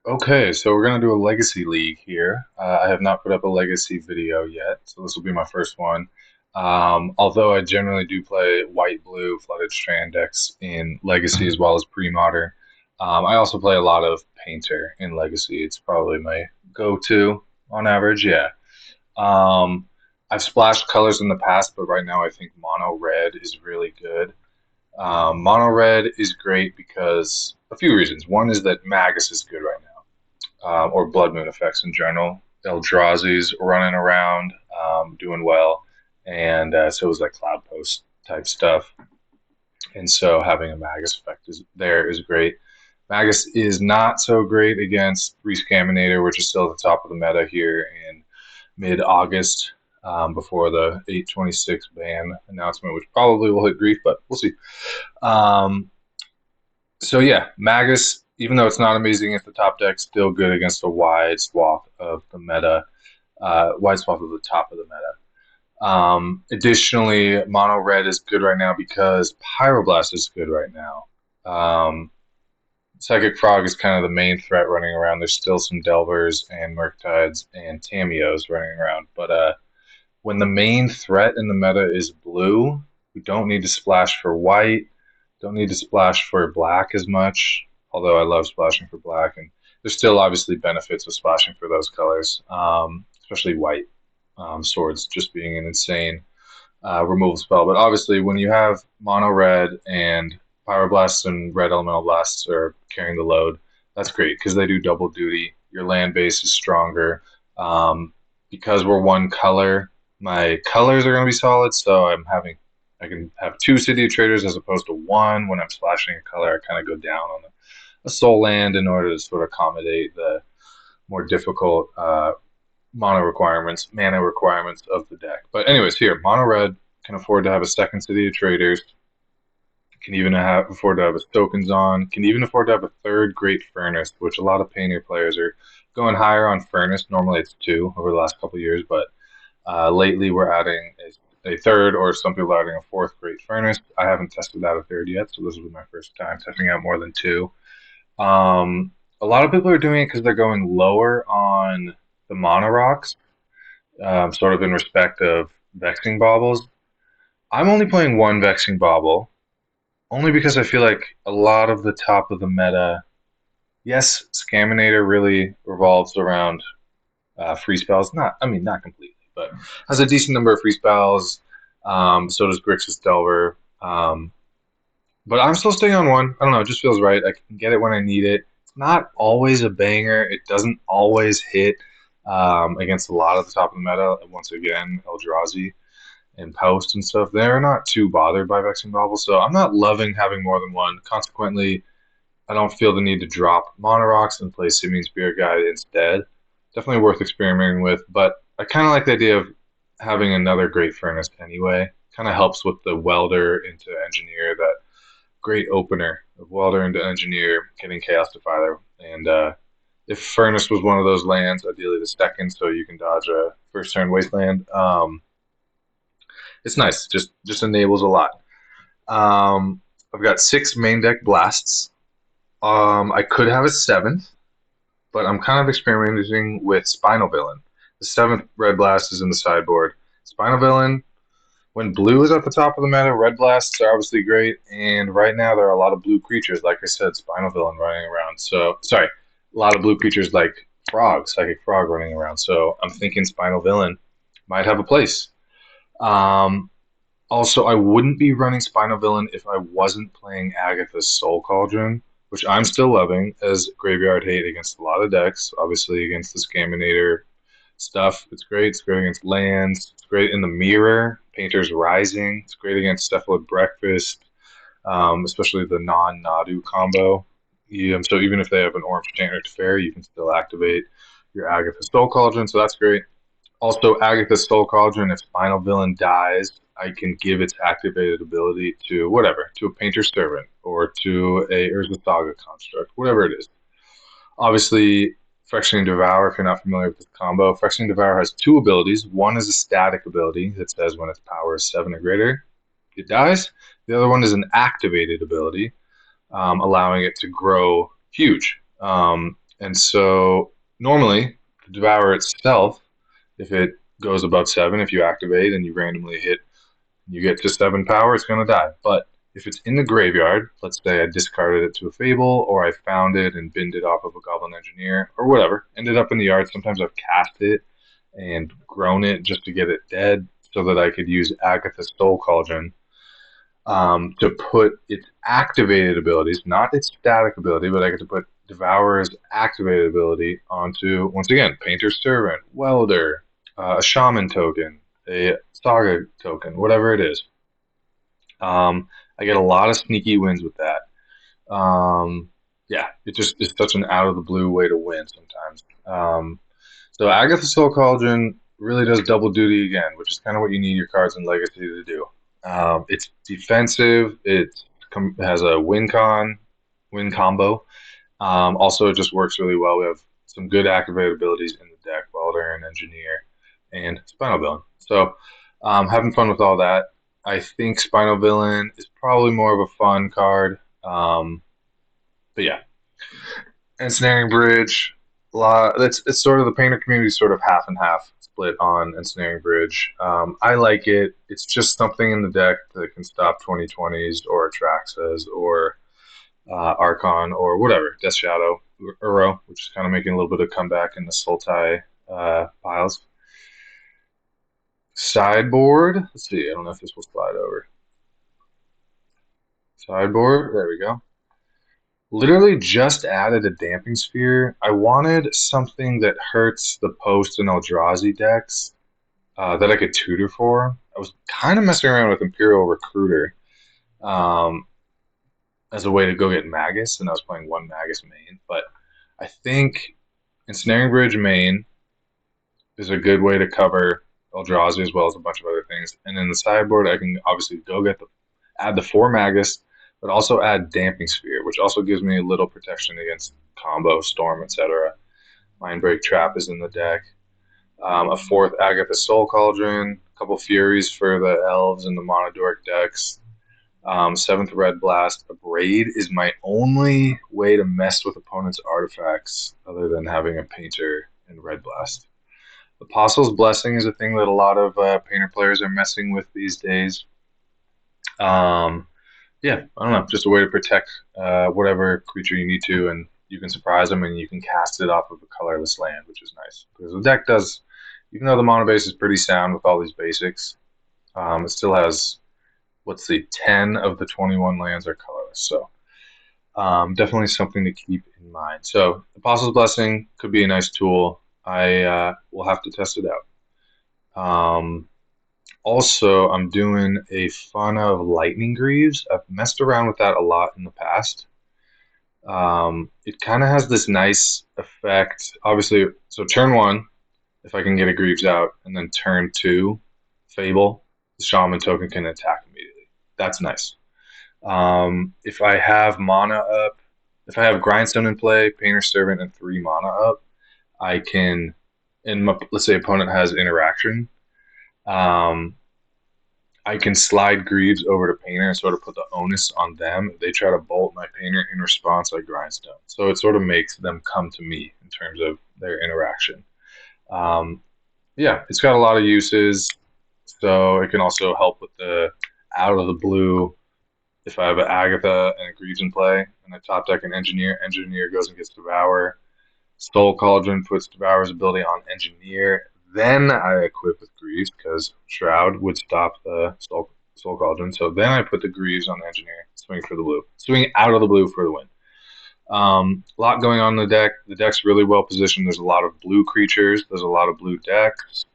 Okay, so we're gonna do a legacy league here. I have not put up a legacy video yet, so this will be my first one. Although I generally do play white-blue flooded strand decks in legacy as well as pre-modern. I also play a lot of painter in legacy. It's probably my go-to on average, yeah. Um, I've splashed colors in the past, but right now I think mono red is really good. Mono red is great because a few reasons. One is that Magus is good right now, or Blood Moon effects in general. Eldrazi's running around, doing well, and so is like Cloud Post type stuff. And so having a Magus effect is great. Magus is not so great against Rescaminator, which is still at the top of the meta here in mid-August, before the 826 ban announcement, which probably will hit grief, but we'll see. Um, so yeah, Magus, even though it's not amazing at the top deck, still good against a wide swath of the meta, wide swath of the top of the meta. Additionally, Mono Red is good right now because Pyroblast is good right now. Psychic Frog is kind of the main threat running around. There's still some Delvers and Murktides and Tamios running around, but when the main threat in the meta is blue, we don't need to splash for white, don't need to splash for black as much, although I love splashing for black, and there's still obviously benefits of splashing for those colors, especially white swords just being an insane removal spell. But obviously, when you have mono red and Pyroblasts and red elemental blasts are carrying the load, that's great because they do double duty. Your land base is stronger. Because we're one color, my colors are going to be solid, so I can have two City of Traders as opposed to one. When I'm splashing a color, I kind of go down on a soul land in order to sort of accommodate the more difficult mana requirements of the deck. But anyways, here, mono red can afford to have a second City of Traders, can even afford to have a tokens on, can even afford to have a third Great Furnace, which a lot of Painter players are going higher on Furnace. Normally it's two over the last couple of years, but lately we're adding a third, or some people are adding a fourth Great Furnace. I haven't tested out a third yet, so this will be my first time testing out more than two. A lot of people are doing it because they're going lower on the mono rocks, sort of in respect of Vexing Baubles. I'm only playing one Vexing Bauble, only because I feel like a lot of the top of the meta, yes, Scaminator really revolves around free spells. Not completely, but has a decent number of free spells. So does Grixis Delver. But I'm still staying on one. I don't know. It just feels right. I can get it when I need it. It's not always a banger. It doesn't always hit against a lot of the top of the meta. Once again, Eldrazi and Post and stuff. They're not too bothered by Vexing Bauble, so I'm not loving having more than one. Consequently, I don't feel the need to drop Monorox and play Simian Spirit Guide instead. Definitely worth experimenting with, but I kind of like the idea of having another Great Furnace anyway. Kind of helps with the Welder into Engineer, that great opener of Welder into Engineer, getting Chaos Defiler. And if Furnace was one of those lands, ideally the second, so you can dodge a first turn Wasteland. It's nice. Just enables a lot. I've got six main deck blasts. I could have a seventh, but I'm kind of experimenting with Spinal Villain. The seventh red blast is in the sideboard. Spinal Villain, when blue is at the top of the meta, red blasts are obviously great, and right now there are a lot of blue creatures, like I said, Spinal Villain running around. So, sorry, a lot of blue creatures like Frog, Psychic Frog running around. So I'm thinking Spinal Villain might have a place. Um, Also, I wouldn't be running Spinal Villain if I wasn't playing Agatha's Soul Cauldron, which I'm still loving as graveyard hate against a lot of decks. Obviously, against the Scaminator stuff, it's great. It's great against lands. It's great in the mirror. Painter's Rising. It's great against Cephalid Breakfast, especially the non-Nadu combo. Yeah, so even if they have an Orange Standard Fair, you can still activate your Agatha Soul Cauldron, so that's great. Also, Agatha's Soul Cauldron, if Spinal Villain dies, I can give its activated ability to whatever, to a Painter Servant or to a Urza Saga construct, whatever it is. Obviously, Phyrexian Devour, if you're not familiar with this combo, Phyrexian Devour has two abilities. One is a static ability that says when its power is 7 or greater, it dies. The other one is an activated ability, allowing it to grow huge. And so normally, the Devour itself, if it goes above 7, if you activate and you randomly hit, you get to 7 power, it's going to die. But if it's in the graveyard, let's say I discarded it to a Fable, or I found it and binned it off of a Goblin Engineer, or whatever, ended up in the yard. Sometimes I've cast it and grown it just to get it dead so that I could use Agatha's Soul Cauldron to put its activated abilities, not its static ability, but I get to put Devourer's activated ability onto, once again, Painter's Servant, Welder, a Shaman token, a Saga token, whatever it is. I get a lot of sneaky wins with that. Yeah, it just is such an out of the blue way to win sometimes. So Agatha Soul Cauldron really does double duty again, which is kind of what you need your cards in Legacy to do. It's defensive. It has a win combo. Also, it just works really well. We have some good activated abilities in the deck: Welder and Engineer and Spinal Villain. So, having fun with all that. I think Spinal Villain is probably more of a fun card. But yeah, Ensnaring Bridge. It's sort of the painter community is sort of half and half split on Ensnaring Bridge. I like it. It's just something in the deck that can stop 2020s or Atraxas or Archon or whatever, Death Shadow, Uro, which is kind of making a little bit of comeback in the Sultai piles. Sideboard. Let's see. I don't know if this will slide over. Sideboard. There we go. Literally just added a Damping Sphere. I wanted something that hurts the Post and Eldrazi decks that I could tutor for. I was kind of messing around with Imperial Recruiter as a way to go get Magus, and I was playing one Magus main. But I think Ensnaring Bridge main is a good way to cover Eldrazi as well as a bunch of other things. And in the sideboard, I can obviously go add the 4 Magus, but also add Damping Sphere, which also gives me a little protection against combo, storm, etc. Mindbreak Trap is in the deck. A 4th Agatha Soul Cauldron, a couple Furies for the elves and the Monodoric decks. 7th Red Blast. A Braid is my only way to mess with opponents' artifacts other than having a Painter and Red Blast. Apostle's Blessing is a thing that a lot of Painter players are messing with these days. Yeah, I don't know, just a way to protect whatever creature you need to, and you can surprise them, and you can cast it off of a colorless land, which is nice. Because the deck does, even though the mono base is pretty sound with all these basics, it still has, let's see, 10 of the 21 lands are colorless. So definitely something to keep in mind. So Apostle's Blessing could be a nice tool. I will have to test it out. Also, I'm doing a fun of Lightning Greaves. I've messed around with that a lot in the past. It kind of has this nice effect. Obviously, so turn 1, if I can get a Greaves out, and then turn 2, Fable, the Shaman token can attack immediately. That's nice. If I have mana up, if I have Grindstone in play, Painter Servant, and 3 mana up, I can, let's say opponent has interaction, I can slide Greaves over to Painter and sort of put the onus on them. They try to bolt my Painter in response like Grindstone. So it sort of makes them come to me in terms of their interaction. Yeah, it's got a lot of uses. So it can also help with the out of the blue. If I have an Agatha and a Greaves in play, and I top deck an Engineer, Engineer goes and gets Devour. Soul Cauldron puts Devour's ability on Engineer. Then I equip with Greaves because Shroud would stop the Soul Cauldron. So then I put the Greaves on Engineer, swing for the blue, swing out of the blue for the win. A lot going on in the deck. The deck's really well positioned. There's a lot of blue creatures. There's a lot of blue decks.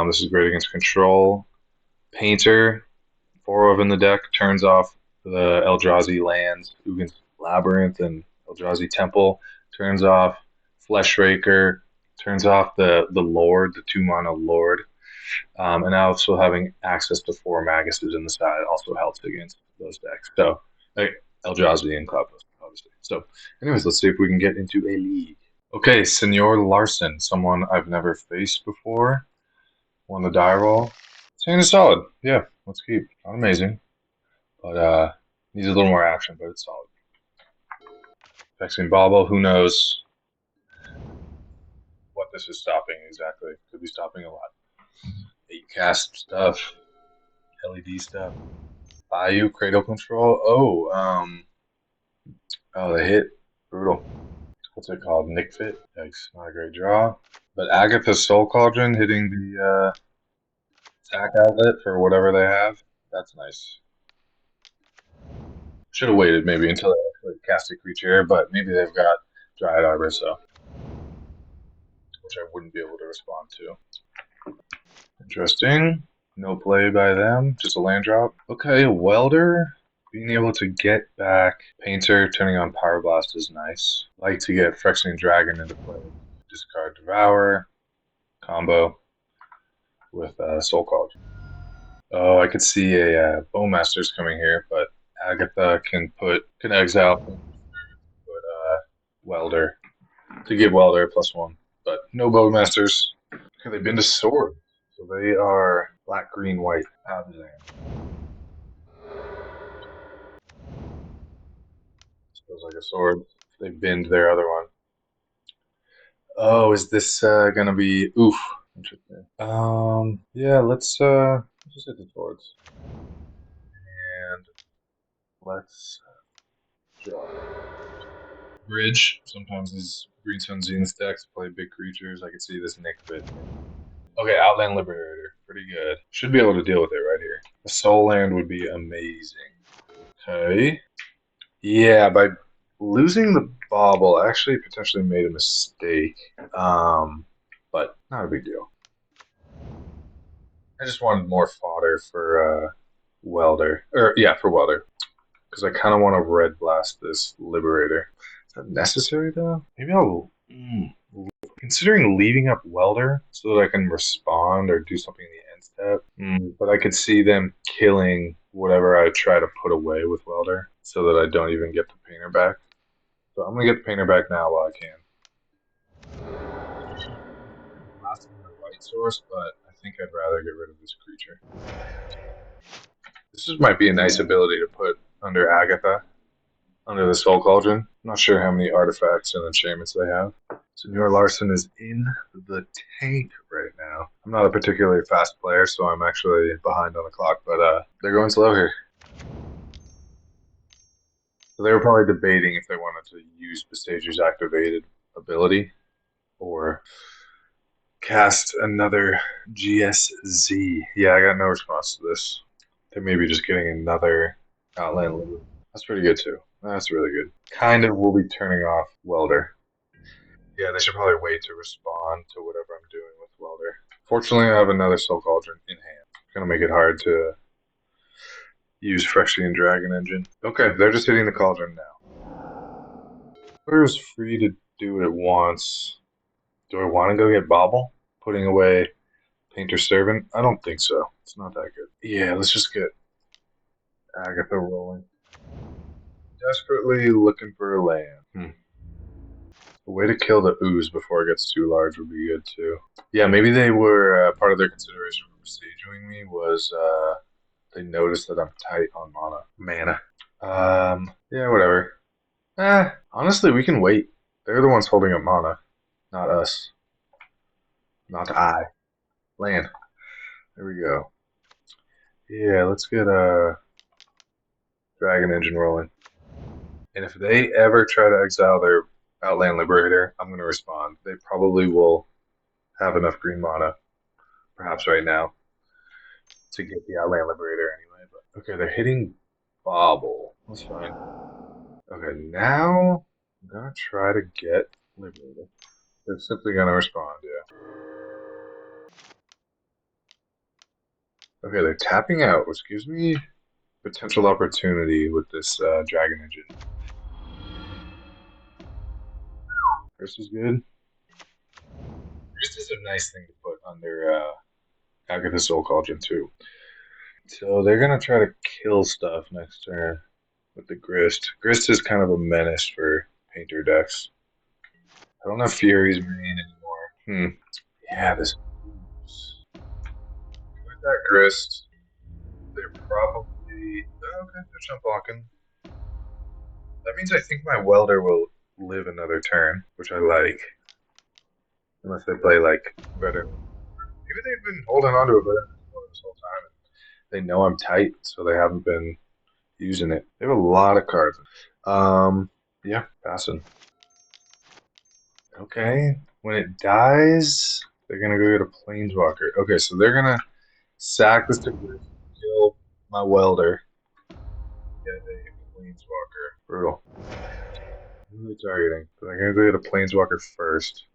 This is great against control. Painter, 4 of in the deck, turns off the Eldrazi lands, Ugin's Labyrinth and Eldrazi Temple, turns off Fleshraker, turns off the Lord, the 2-mana Lord. And also having access to 4 Maguses in the side also helps against those decks. So, Eldrazi and Cloudpost, obviously. So, anyways, let's see if we can get into a league. Okay, Senor Larson, someone I've never faced before. Won the die roll. Saying it's solid. Yeah, let's keep. Not amazing. But needs a little more action, but it's solid. Vexing Bauble, who knows this is stopping exactly. Could be stopping a lot. 8 cast stuff, LED stuff. Bayou Cradle Control. Oh, they hit. Brutal. What's it called? Nick Fit. Yikes, not a great draw. But Agatha's Soul Cauldron hitting the attack outlet for whatever they have. That's nice. Should have waited maybe until they actually cast a creature, but maybe they've got Dryad Arbor, so which I wouldn't be able to respond to. Interesting. No play by them, just a land drop. Okay, Welder. Being able to get back Painter, turning on Pyroblast is nice. Like to get Phyrexian Dragon into play. Discard Devour, combo with Soul Cauldron. Oh, I could see a Bowmaster's coming here, but Agatha can exile, put Welder to give Welder a +1, but no Bowmasters. Okay, they've been to Sword, so they are black, green, white. Feels like a sword. They binned their other one. Oh, is this gonna be oof? Interesting. Yeah, let's just hit the swords and let's draw. Bridge. Sometimes these Greenstone Zenith decks play big creatures. I can see this Nick bit. Okay, Outland Liberator. Pretty good. Should be able to deal with it right here. A Soul Land would be amazing. Okay. Yeah, by losing the bauble, I actually potentially made a mistake. But not a big deal. I just wanted more fodder for Welder. For Welder. Because I kind of want to red blast this Liberator. Is that necessary though? Maybe I'll. Considering leaving up Welder so that I can respond or do something in the end step. But I could see them killing whatever I try to put away with Welder so that I don't even get the Painter back. So I'm going to get the Painter back now while I can. Blasting my light source, but I think I'd rather get rid of this creature. This might be a nice ability to put under Agatha, under the Soul Cauldron. I'm not sure how many artifacts and enchantments they have. Senor Larson is in the tank right now. I'm not a particularly fast player, so I'm actually behind on the clock, but they're going slow here. So they were probably debating if they wanted to use Bestagier's activated ability or cast another GSZ. Yeah, I got no response to this. They may be just getting another Outland Liberator. That's pretty good too. That's really good. Kind of will be turning off Welder. Yeah, they should probably wait to respond to whatever I'm doing with Welder. Fortunately, I have another Soul Cauldron in hand. It's going to make it hard to use Phyrexian Dragon Engine. Okay, they're just hitting the Cauldron now. Welder is free to do what it wants. Do I want to go get Bobble? Putting away Painter Servant? I don't think so. It's not that good. Yeah, let's just get Agatha rolling. Desperately looking for a land. A way to kill the ooze before it gets too large would be good too. Yeah, maybe they were part of their consideration for stageing me was they noticed that I'm tight on mana. Yeah, whatever. Honestly, we can wait. They're the ones holding up mana, not us. Not I. Land. There we go. Yeah, let's get a Dragon Engine rolling. And if they ever try to exile their Outland Liberator, I'm going to respond. They probably will have enough green mana, perhaps right now, to get the Outland Liberator anyway. But okay, they're hitting Bobble. That's fine. Okay, now I'm going to try to get Liberator. They're simply going to respond, yeah. Okay, they're tapping out, which gives me potential opportunity with this Dragon Engine. First is good. First is a nice thing to put under Agatha Soul Cauldron too. So they're gonna try to kill stuff next turn with the Grist. Grist is kind of a menace for Painter decks. I don't have Fury's Marine anymore. Yeah, this. With that Grist, they're probably okay. They're jump blocking. That means I think my Welder will live another turn, which I like. Unless they play like better. Maybe they've been holding on to a better this whole time. They know I'm tight, so they haven't been using it. They have a lot of cards. Yeah, passing. Okay, when it dies, they're gonna go get a planeswalker. Okay, so they're gonna sack this to kill my welder. Get a planeswalker. Brutal. Who are they targeting? So they're gonna go get a planeswalker first.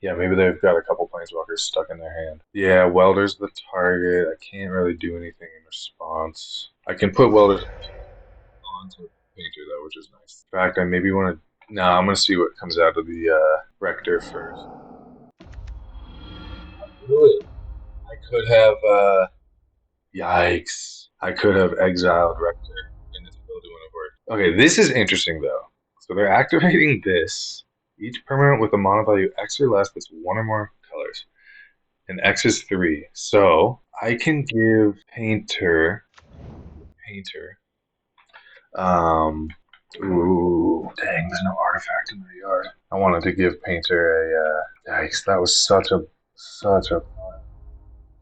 Yeah, maybe they've got a couple planeswalkers stuck in their hand. Yeah, welder's the target. I can't really do anything in response. I can put welders onto painter though, which is nice. In fact, I maybe want to. No, I'm gonna see what comes out of the rector first. Really? I could have. Yikes! I could have exiled rector, and it still wouldn't have worked. Okay, this is interesting though. So they're activating this. Each permanent with a mono value X or less that's one or more colors. And X is 3. So I can give Painter. Ooh, dang, there's no artifact in my yard. I wanted to give Painter a. Yikes, that was such a.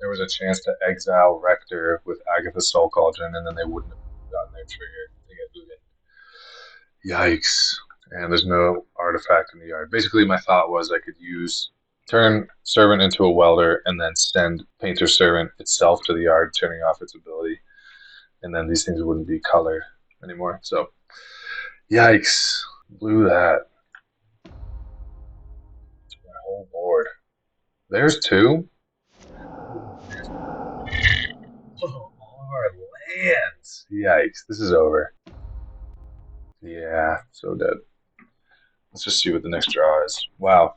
There was a chance to exile Rector with Agatha Soul Cauldron, and then they wouldn't have gotten their trigger to get Lugan. Yikes. And there's no artifact in the yard. Basically, my thought was I could turn Servant into a welder and then send Painter Servant itself to the yard, turning off its ability. And then these things wouldn't be colored anymore. So, yikes. Blew that. My whole board. There's 2. Oh, all of our lands. Yikes. This is over. Yeah, so dead. Let's just see what the next draw is. Wow.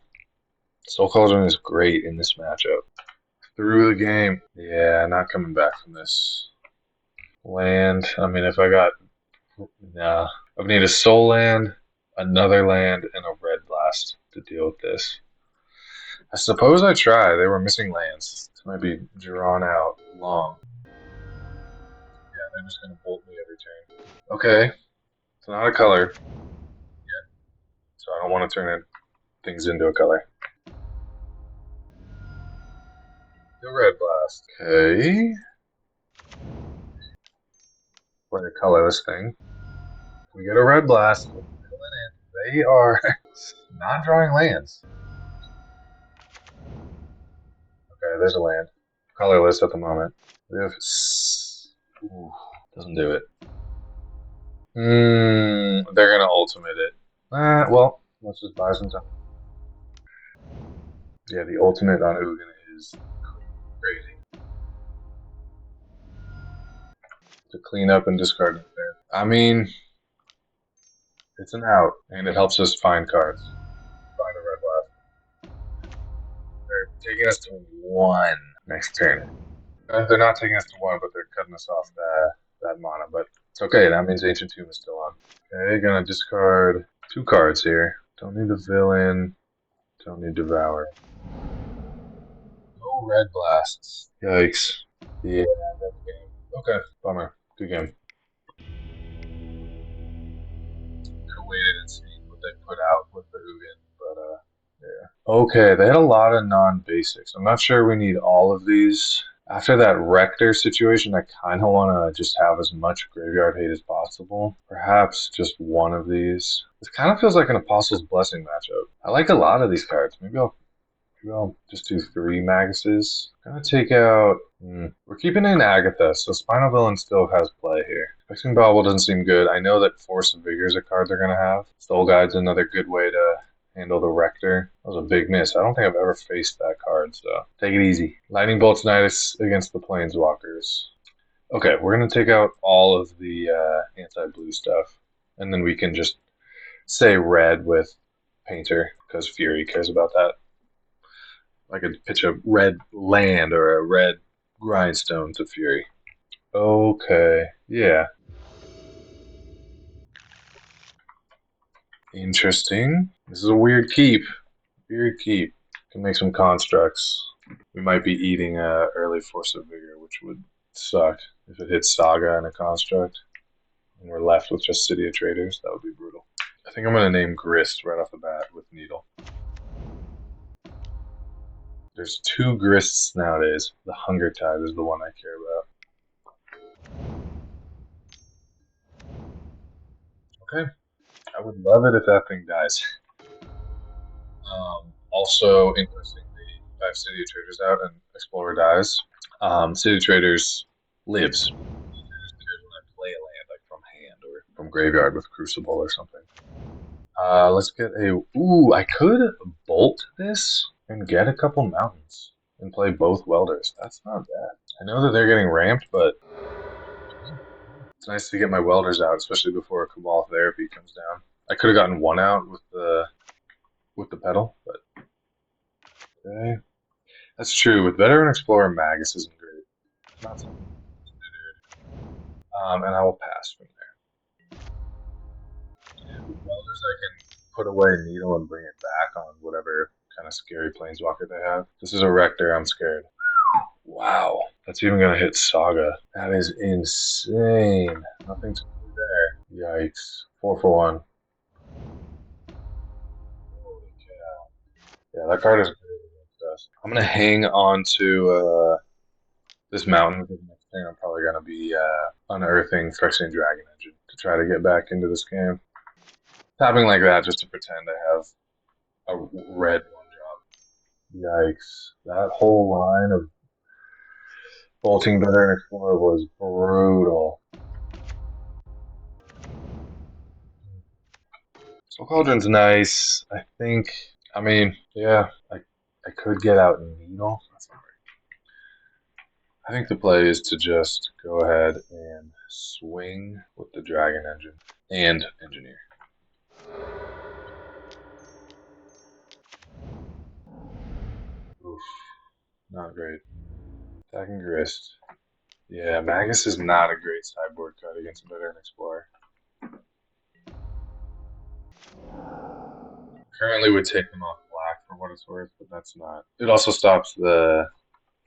Soul Cauldron is great in this matchup. Through the game. Yeah, not coming back from this. Land. I mean, if I got. Nah. I would need a soul land, another land, and a red blast to deal with this. I suppose I try. They were missing lands. This might be drawn out long. Yeah, they're just going to bolt me every turn. Okay. It's not a color yet, so I don't want to turn things into a color. The red blast. Okay. Play a colorless thing. We get a red blast. They are not drawing lands. Okay, there's a land. Colorless at the moment. We have. Ooh, doesn't do it. They're gonna ultimate it. Well, let's just buy some time. Yeah, the ultimate on Ugin is crazy. To clean up and discard it there. I mean, it's an out, and it helps us find cards. Find a red blast. They're taking us to 1 next turn. They're not taking us to 1, but they're cutting us off that mana. But it's okay. That means Ancient Tomb is still on. Okay, gonna discard 2 cards here. Don't need a villain. Don't need Devour. No red blasts. Yikes. Yeah, that's game. Okay, bummer. Good game. Could have waited and seen what they put out with the Ugin, but yeah. Okay, they had a lot of non-basics. I'm not sure we need all of these. After that Rector situation, I kind of want to just have as much graveyard hate as possible. Perhaps just one of these. This kind of feels like an Apostle's Blessing matchup. I like a lot of these cards. Maybe I'll just do 3 Maguses. I'm gonna take out. We're keeping in Agatha, so Spinal Villain still has play here. Fixing Bobble doesn't seem good. I know that Force of Vigor is a card they're gonna have. Soul Guide's another good way to handle the Rector. That was a big miss. I don't think I've ever faced that card, so take it easy. Lightning Bolt's nice against the Planeswalkers. Okay, we're going to take out all of the anti-blue stuff, and then we can just say red with Painter, because Fury cares about that. I could pitch a red land or a red Grindstone to Fury. Okay, yeah. Interesting. This is a weird keep. Weird keep. Can make some constructs. We might be eating early Force of Vigor, which would suck if it hits Saga and a construct, and we're left with just City of Traders. That would be brutal. I think I'm going to name Grist right off the bat with Needle. There's two grists nowadays. The Hunger Tide is the one I care about. Okay, I would love it if that thing dies. Also, interestingly, if I have City of Traders out and Explorer dies, City of Traders lives. City of Traders dies when I play a land, like from hand or from graveyard with Crucible or something. Let's get a. Ooh, I could bolt this and get a couple mountains and play both welders. That's not bad. I know that they're getting ramped, but it's nice to get my welders out, especially before a Cabal Therapy comes down. I could have gotten one out with the pedal, but okay. That's true. With Veteran Explorer, Magus isn't great. It's not something and I will pass from there. With welders, I can put away Needle and bring it back on whatever kind of scary planeswalker they have. This is a Rector. I'm scared. Wow, that's even gonna hit Saga. That is insane. Nothing's there. Yikes. 4 for 1. Holy cow. Yeah, that card is great against us. I'm gonna hang on to this mountain because next thing I'm probably gonna be unearthing Phyrexian Dragon Engine to try to get back into this game. Tapping like that just to pretend I have a red one drop. Yikes. That whole line of bolting better and explode was brutal. So Cauldron's nice. I think, I mean, yeah, I could get out Needle. That's not right. I think the play is to just go ahead and swing with the Dragon Engine and Engineer. Oof, not great. Attacking Grist. Yeah, Magus is not a great sideboard card against a Veteran Explorer. Currently would take them off black for what it's worth, but that's not. It also stops the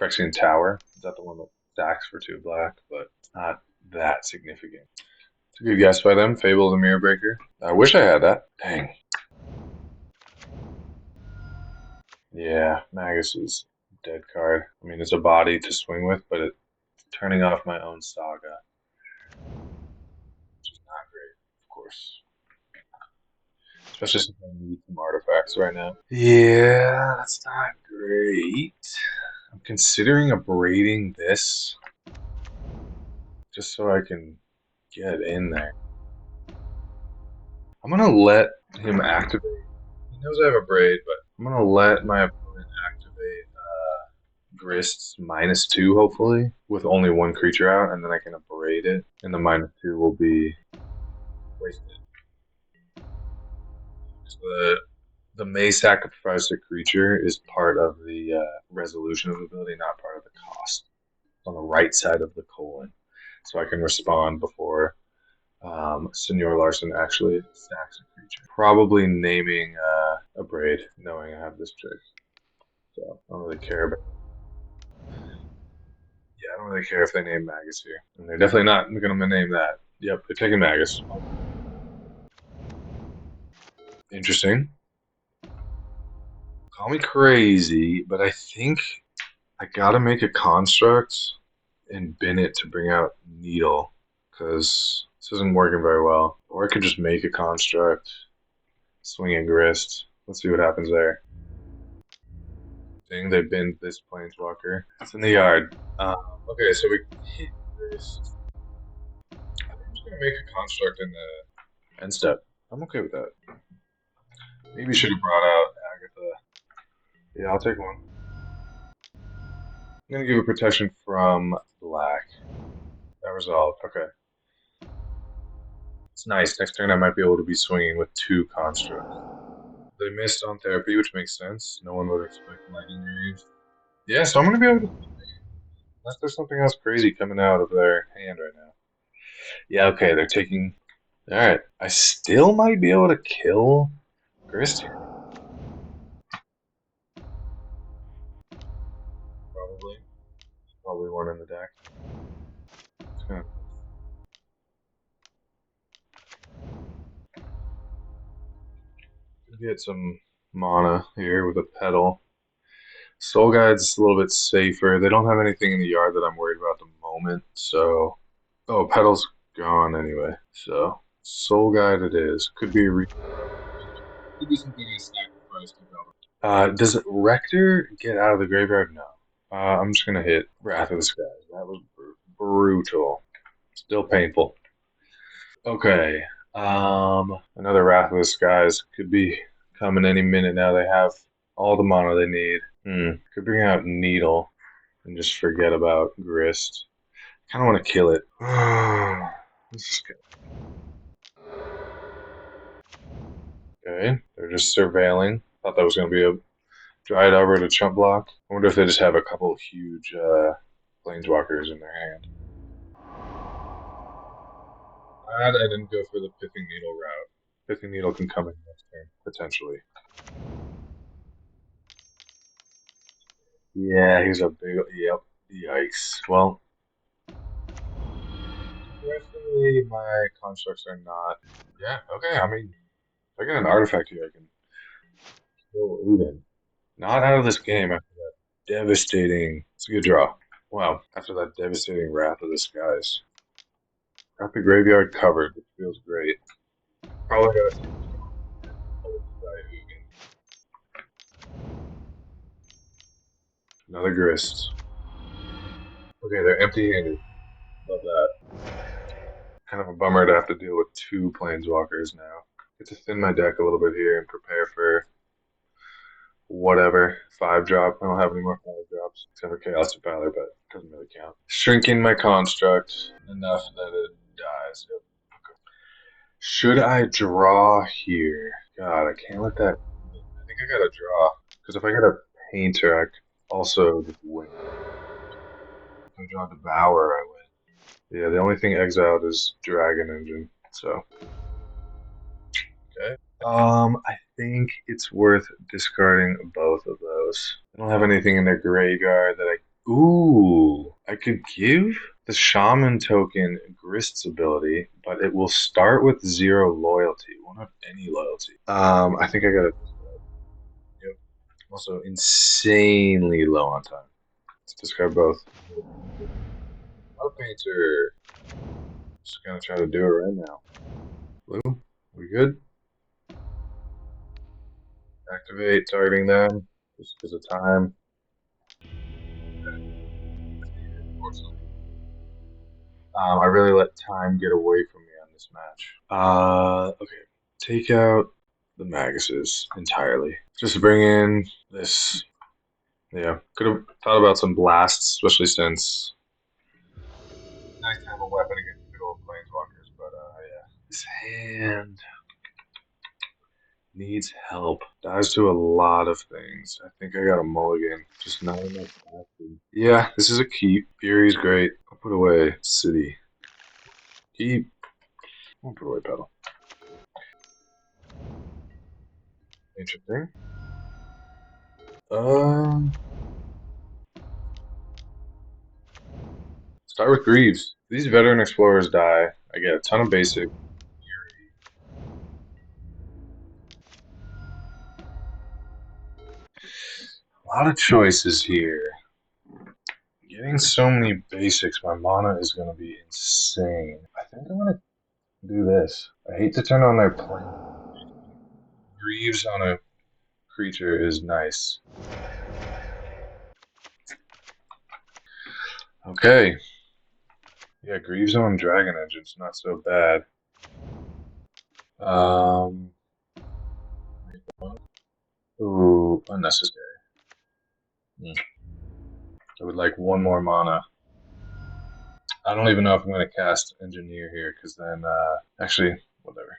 Phyrexian Tower. Is that the one that stacks for 2 black? But it's not that significant. It's a good guess by them. Fable the Mirror Breaker. I wish I had that. Dang. Yeah, Magus is a dead card. I mean, it's a body to swing with, but it's turning off my own Saga, which is not great, of course. Especially since I need some artifacts right now. Yeah, that's not great. I'm considering abrading this just so I can get in there. I'm gonna let him activate. He knows I have a braid, but I'm gonna let my opponent activate Grist's -2, hopefully, with only one creature out, and then I can abrade it, and the -2 will be wasted. So the may sacrifice a creature is part of the resolution of the ability, not part of the cost. It's on the right side of the colon, so I can respond before Senor Larson actually stacks a creature. Probably naming a braid, knowing I have this trick. So I don't really care about. Yeah, I don't really care if they name Magus here, and they're definitely not going to name that. Yep, they're taking Magus. Interesting. Call me crazy, but I think I gotta make a construct and bin it to bring out Needle, because this isn't working very well. Or I could just make a construct, swing and grist. Let's see what happens there. Thing they binned this planeswalker. It's in the yard. Okay, so we hit grist. I think I'm just gonna make a construct in the end step. I'm okay with that. Maybe should have brought out Agatha. Yeah, I'll take one. I'm gonna give a protection from black. That resolved. Okay. It's nice. Next turn I might be able to be swinging with 2 constructs. They missed on therapy, which makes sense. No one would expect lightning reads. Yeah, so I'm gonna be able to unless there's something else crazy coming out of their hand right now. Yeah, okay, they're taking alright. I still might be able to kill Grist here. Probably. Probably one in the deck. It's gonna get some mana here with a pedal. Soul Guide's a little bit safer. They don't have anything in the yard that I'm worried about at the moment. So, oh, Petal's gone anyway. So, Soul Guide it is. Could be could be something I sacrifice to go. Does Rector get out of the graveyard? No. I'm just gonna hit Wrath of the Skies. That was brutal. Still painful. Okay. Another Wrath of the Skies could be coming any minute now. They have all the mana they need. Could bring out Needle and just forget about Grist. Kind of want to kill it. Let's just go. Okay, they're just surveilling. Thought that was going to be a Dryad Arbor to chump block. I wonder if they just have a couple of huge planeswalkers in their hand. Glad I didn't go for the Pithing Needle route. Pithing Needle can come in next turn, potentially. Yeah, he's a big. Yep. Yikes. Well, definitely my constructs are not. Yeah, okay. I mean, if I get an artifact here, I can kill Uden. Not out of this game after that devastating. It's a good draw. Wow. After that devastating Wrath of the Skies. Got the graveyard covered, which feels great. Probably got to another Grist. Okay, they're empty-handed. Love that. Kind of a bummer to have to deal with two planeswalkers now. Get to thin my deck a little bit here and prepare for whatever. 5-drop. I don't have any more 5-drops except for Chaos Defiler, but it doesn't really count. Shrinking my construct enough that it dies. Yep. Okay. Should I draw here? God, I can't let that. I think I gotta draw because if I get a painter, I could also just win. If I draw Devour, I win. Yeah, the only thing exiled is Dragon Engine. So. Okay. I think it's worth discarding both of those. I don't have anything in their graveyard that I. Ooh, I could give the Shaman token Grist's ability, but it will start with 0 loyalty. Won't have any loyalty. I think I gotta. Yep. I'm also insanely low on time. Let's discard both. A painter. Just gonna try to do it right now. Blue, we good? Activate, targeting them, just because of time. I really let time get away from me on this match. Okay. Take out the Maguses entirely. Just bring in this. Yeah, could have thought about some blasts, especially since it's nice to have a weapon against big old planeswalkers. But yeah, this hand needs help. Dies to a lot of things. I think I got a mulligan. Just not enough acid. Yeah, this is a keep. Fury's great. I'll put away City. Keep. I'll put away Petal. Interesting. Start with Greaves. These veteran explorers die. I get a ton of basic. A lot of choices here. Getting so many basics, my mana is going to be insane. I think I'm going to do this. I hate to turn on their plane. Greaves on a creature is nice. Okay. Yeah, Greaves on Dragon Engine's not so bad. Ooh, unnecessary. I would like one more mana. I don't even know if I'm going to cast Engineer here, because then, actually, whatever.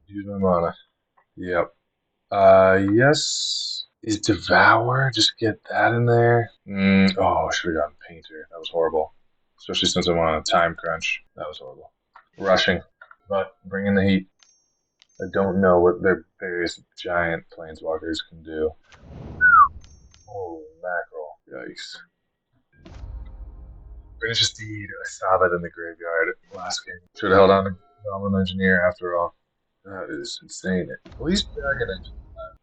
Use my mana. Yep. Yes. Is Devour? Just get that in there. Oh, I should have gotten Painter. That was horrible. Especially since I'm on a time crunch. That was horrible. Rushing. But bring in the heat. I don't know what their various giant planeswalkers can do. Oh, mackerel. Yikes. Finish Deed. I saw that in the graveyard last game. Should have held on to Goblin Engineer after all. That is insane. At least Dragon Engine.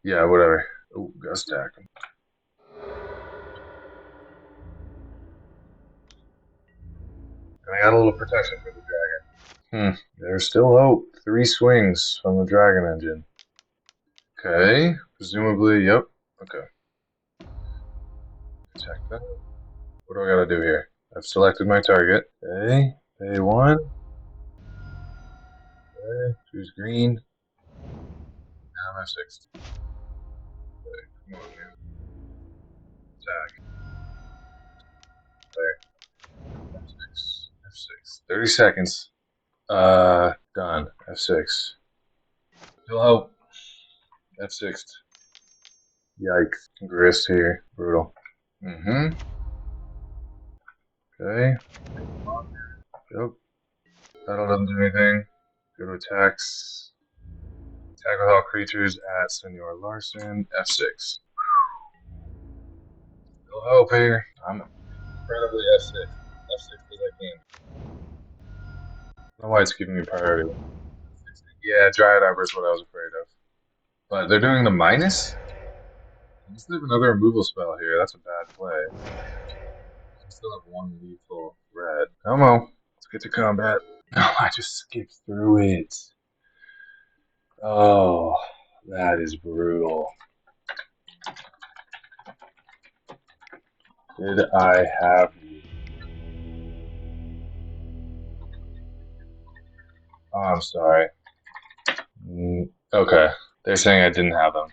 Yeah, whatever. Oh, gust attack. I got a little protection for the dragon. There's still hope. 3 swings from the dragon engine. Okay. Presumably, yep. Okay. Check that. What do I gotta do here? I've selected my target. Okay. Pay 1. Okay. Choose green. Now I'm F6. Okay. Come on, man. Attack. There. F6. F6. 30 seconds. Done. F6. Still hope. F6. Yikes. Grist here. Brutal. Okay. Yep. Battle doesn't do anything. Go to attacks. Attack with all creatures at Senor Larson. F6. Still hope here. I'm incredibly F6. F6 as I can. I don't know why it's giving me priority. Yeah, Dryad Arbor is what I was afraid of. But they're doing the minus? Unless they have another removal spell here, that's a bad play. I still have 1 lethal red. Come on. Let's get to combat. No, I just skipped through it. Oh, that is brutal. Did I have you? Oh, I'm sorry. Okay. They're saying I didn't have them.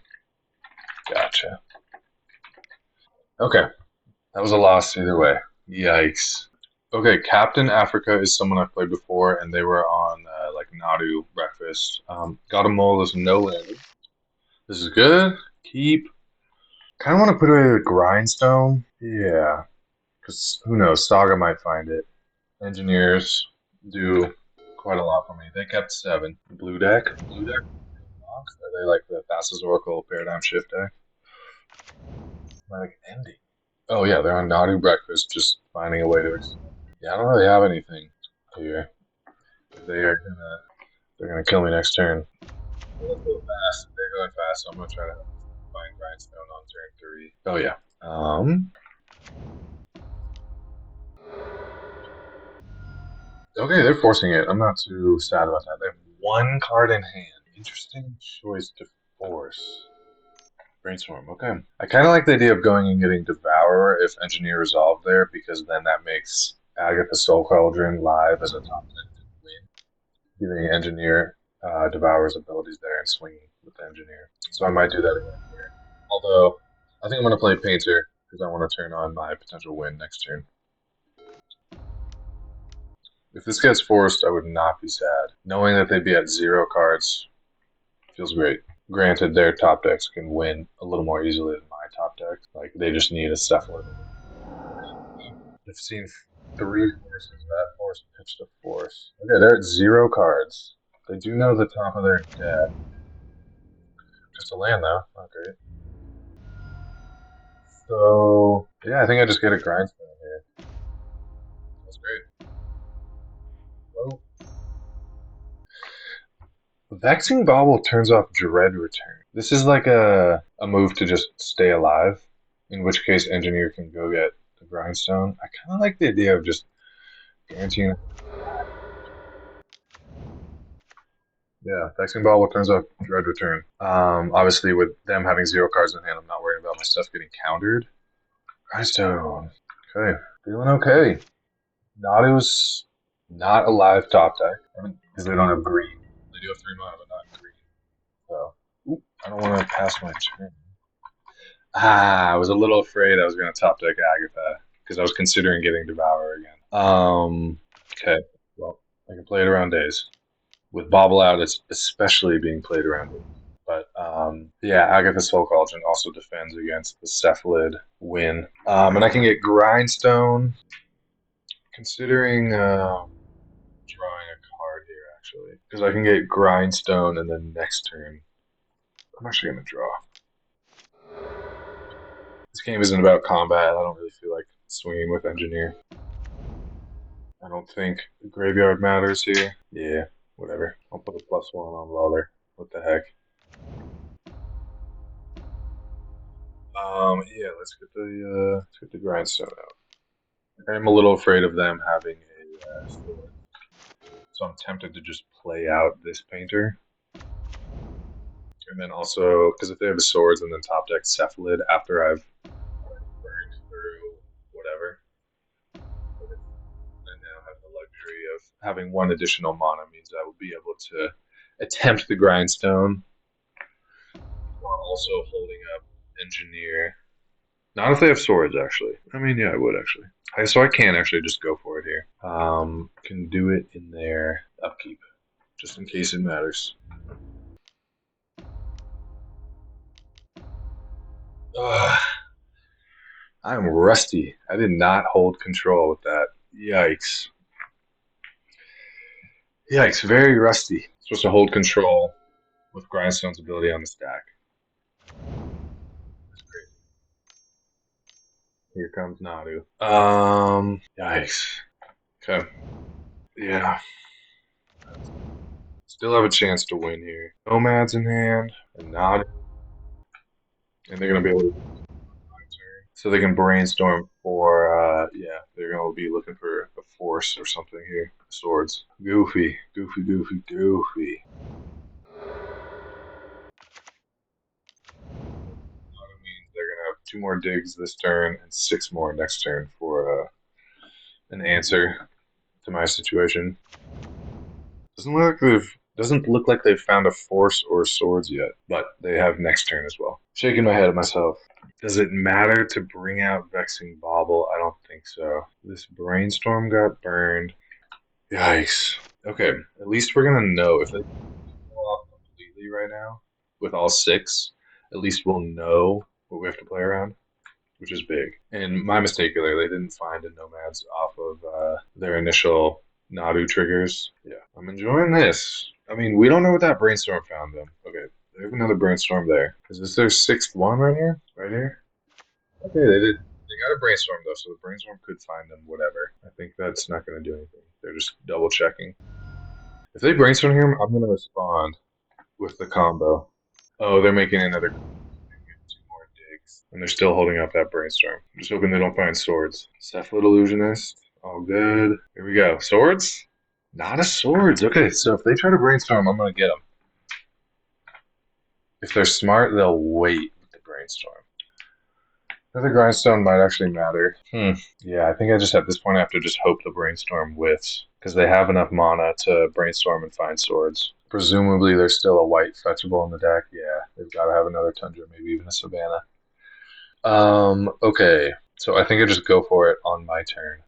Gotcha. Okay. That was a loss either way. Yikes. Okay, Captain Africa is someone I've played before, and they were on like Nadu Breakfast. Got a mole with no landing. This is good. Keep. Kind of want to put away the Grindstone. Yeah. Because who knows? Saga might find it. Engineers do quite a lot for me. They kept 7. Blue deck. Blue deck. Are they like the fastest Oracle paradigm shift deck? Like ending. Oh yeah, they're on Nadu Breakfast, just finding a way to. Yeah, I don't really have anything here. They're gonna kill me next turn. Let's go fast. They're going fast, so I'm gonna try to find Grindstone on turn 3. Oh yeah. Okay, they're forcing it. I'm not too sad about that. They have 1 card in hand. Interesting choice to force. Brainstorm, okay. I kind of like the idea of going and getting Devourer if Engineer resolved there, because then that makes Agatha Soul Cauldron live as a top deck to win, giving Engineer Devourer's abilities there and swinging with the Engineer. So I might do that again here. Although, I think I'm going to play Painter, because I want to turn on my potential win next turn. If this gets forced, I would not be sad. Knowing that they'd be at 0 cards feels great. Granted, their top decks can win a little more easily than my top deck. Like, they just need a Cephalid. I've seen 3 forces. That force pitched a force. Okay, they're at 0 cards. They do know the top of their deck. Just a land, though. Not great. So, yeah, I think I just get a Grindstone here. That's great. Well, Vexing Bauble turns off Dread Return. This is like a move to just stay alive, in which case Engineer can go get the Grindstone. I kind of like the idea of just guaranteeing. Yeah, Vexing Bauble turns off Dread Return. Obviously, with them having 0 cards in hand, I'm not worried about my stuff getting countered. Grindstone. Okay, feeling okay. Nadu's not a live top deck, because they don't have green. They do have 3 mana, but not green. So, I don't want to pass my turn. I was a little afraid I was going to top deck Agatha because I was considering getting Devourer again. Okay, well, I can play it around days. With Bobble out, it's especially being played around days. But yeah, Agatha Soul Cauldron also defends against the Cephalid win. And I can get Grindstone, considering drawing a card here, actually. Because I can get Grindstone and then next turn, I'm actually going to draw. This game isn't about combat. I don't really feel like swinging with Engineer. I don't think the graveyard matters here. Yeah, whatever. I'll put a +1 on Welder. What the heck? Yeah, let's get the grindstone out. I'm a little afraid of them having a sword, so I'm tempted to just play out this painter, and then also because if they have swords and then top deck Cephalid after I've burned through whatever, I now have the luxury of having one additional mana means I will be able to attempt the grindstone while also holding up engineer. Not if they have swords, actually. I mean, yeah, I would actually. So I can actually just go for it here. Can do it in their upkeep, just in case it matters. Ugh, I'm rusty. I did not hold control with that. Yikes. Yikes, very rusty. Supposed to hold control with Grindstone's ability on the stack. That's crazy. Here comes Nadu. Yikes. Okay. Yeah. Still have a chance to win here. Nomads in hand, and Nadu, and they're gonna be able to so they can brainstorm for yeah, they're gonna be looking for a force or something here. Swords. Goofy. Goofy, goofy, goofy. That means they're gonna have 2 more digs this turn and 6 more next turn for an answer to my situation. Doesn't look like they've found a force or swords yet, but they have next turn as well. Shaking my head at myself. Does it matter to bring out Vexing Bauble? I don't think so. This brainstorm got burned. Yikes. Okay, at least we're gonna know if they go off completely right now with all 6. At least we'll know what we have to play around, which is big. And my mistake earlier, they didn't find a Nomads off of their initial Nadu triggers. Yeah, I'm enjoying this. I mean, we don't know what that brainstorm found them. Okay, they have another brainstorm there. Is this their 6th one right here? Right here? Okay, they did. They got a brainstorm though, so the brainstorm could find them whatever. I think that's not going to do anything. They're just double checking. If they brainstorm here, I'm going to respond with the combo. Oh, they're making another 2 more digs, and they're still holding up that brainstorm. I'm just hoping they don't find swords. Cephalid Illusionist, all good. Here we go. Swords? Not a swords. Okay, so if they try to brainstorm, I'm going to get them. If they're smart, they'll wait with the brainstorm. Another grindstone might actually matter. Yeah, I think I just at this point I have to just hope the brainstorm wits because they have enough mana to brainstorm and find swords. Presumably, there's still a white fetchable in the deck. Yeah, they've got to have another Tundra, maybe even a Savannah. Okay, so I think I just go for it on my turn.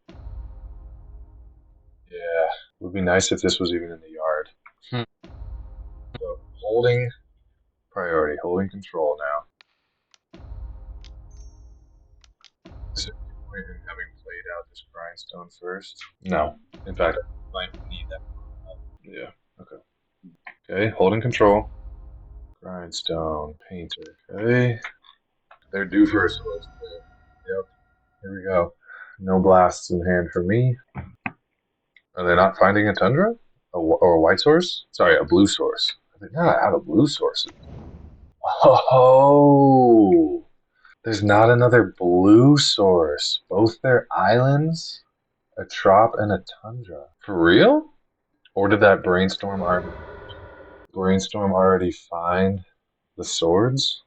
Yeah, it would be nice if this was even in the yard. So holding priority, holding control now. Is there any point in having played out this grindstone first? No. In fact, I might need that. Yeah. Okay. Okay. Holding control. Grindstone. Painter. Okay. They're due for a source. Yep. Here we go. No blasts in hand for me. Are they not finding a tundra? Or a white source? Sorry, a blue source. They gotta have a blue source. Oh. There's not another blue source. Both their islands, a trop, and a tundra. For real? Or did that brainstorm already find the swords?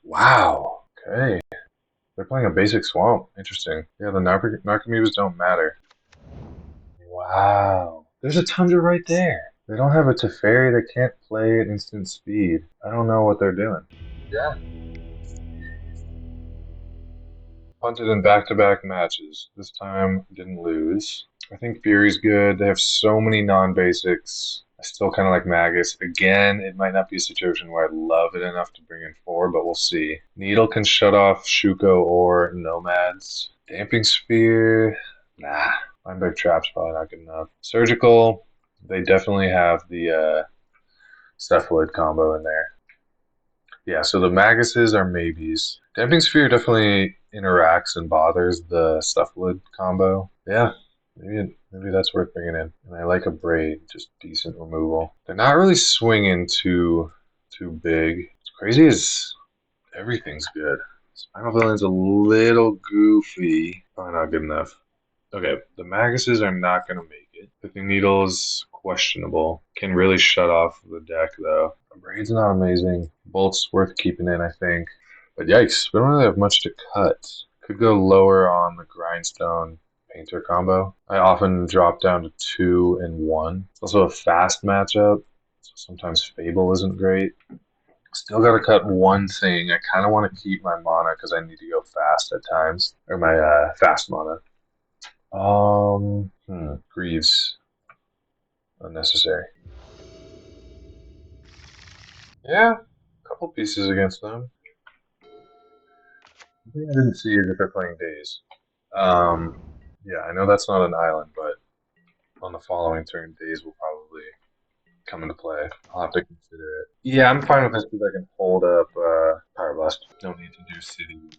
Wow. Okay. They're playing a basic swamp. Interesting. Yeah, the Narcomoebas don't matter. Wow. There's a tundra right there. They don't have a Teferi. They can't play at instant speed. I don't know what they're doing. Yeah. Punted in back-to-back matches. This time didn't lose. I think Fury's good. They have so many non-basics. I still kind of like Magus. Again, it might not be a situation where I love it enough to bring in 4, but we'll see. Needle can shut off Shuko or Nomads. Damping Sphere, nah. Lineback Trap's probably not good enough. Surgical, they definitely have the Cephalid combo in there. Yeah, so the Maguses are maybes. Damping Sphere definitely interacts and bothers the Cephalid combo. Yeah, maybe that's worth bringing in. And I like a Braid, just decent removal. They're not really swinging too big. What's crazy is everything's good. Spinal Villain's a little goofy. Probably not good enough. Okay, the Maguses are not going to make it. Pithing Needle's questionable. Can really shut off the deck, though. Braid's not amazing. Bolt's worth keeping in, I think. But yikes, we don't really have much to cut. Could go lower on the Grindstone Painter combo. I often drop down to 2 and 1. It's also a fast matchup, so sometimes Fable isn't great. Still got to cut one thing. I kind of want to keep my mana because I need to go fast at times, or my fast mana. Greaves, unnecessary. Yeah, a couple pieces against them. The thing I didn't see is if they're playing Days. Yeah, I know that's not an island, but on the following turn, Days will probably come into play. I'll have to consider it. Yeah, I'm fine with this because I can hold up Pyroblast. No need to do City with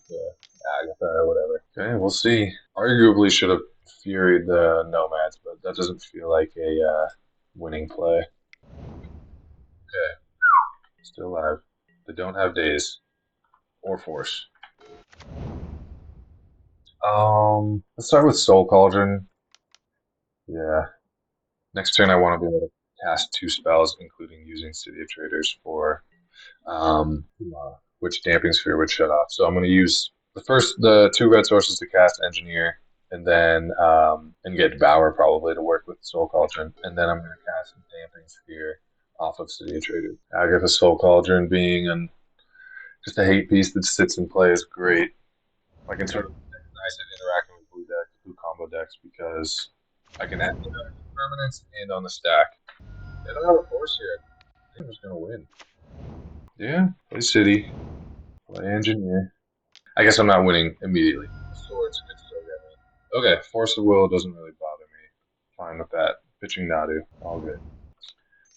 Agatha or whatever. Okay, we'll see. Arguably should have Furied the Nomads, but that doesn't feel like a winning play. Okay, still alive. They don't have Days or Force. Let's start with Soul Cauldron. Yeah. Next turn, I want to be able to cast 2 spells, including using City of Traders for which Damping Sphere would shut off. So I'm going to use the 2 red sources to cast Engineer, and then and get Devour probably to work with Soul Cauldron, and then I'm going to cast Damping Sphere off of City of Traders. Agatha Soul Cauldron being just a hate piece that sits in play is great. I can sort of nice at interacting with blue combo decks because I can add permanents and on the stack. They don't have a force here. I think I'm just gonna win. Yeah, play City, play Engineer. I guess I'm not winning immediately. Swords could still get me. Okay, Force of Will doesn't really bother me. Fine with that. Pitching Nadu, all good.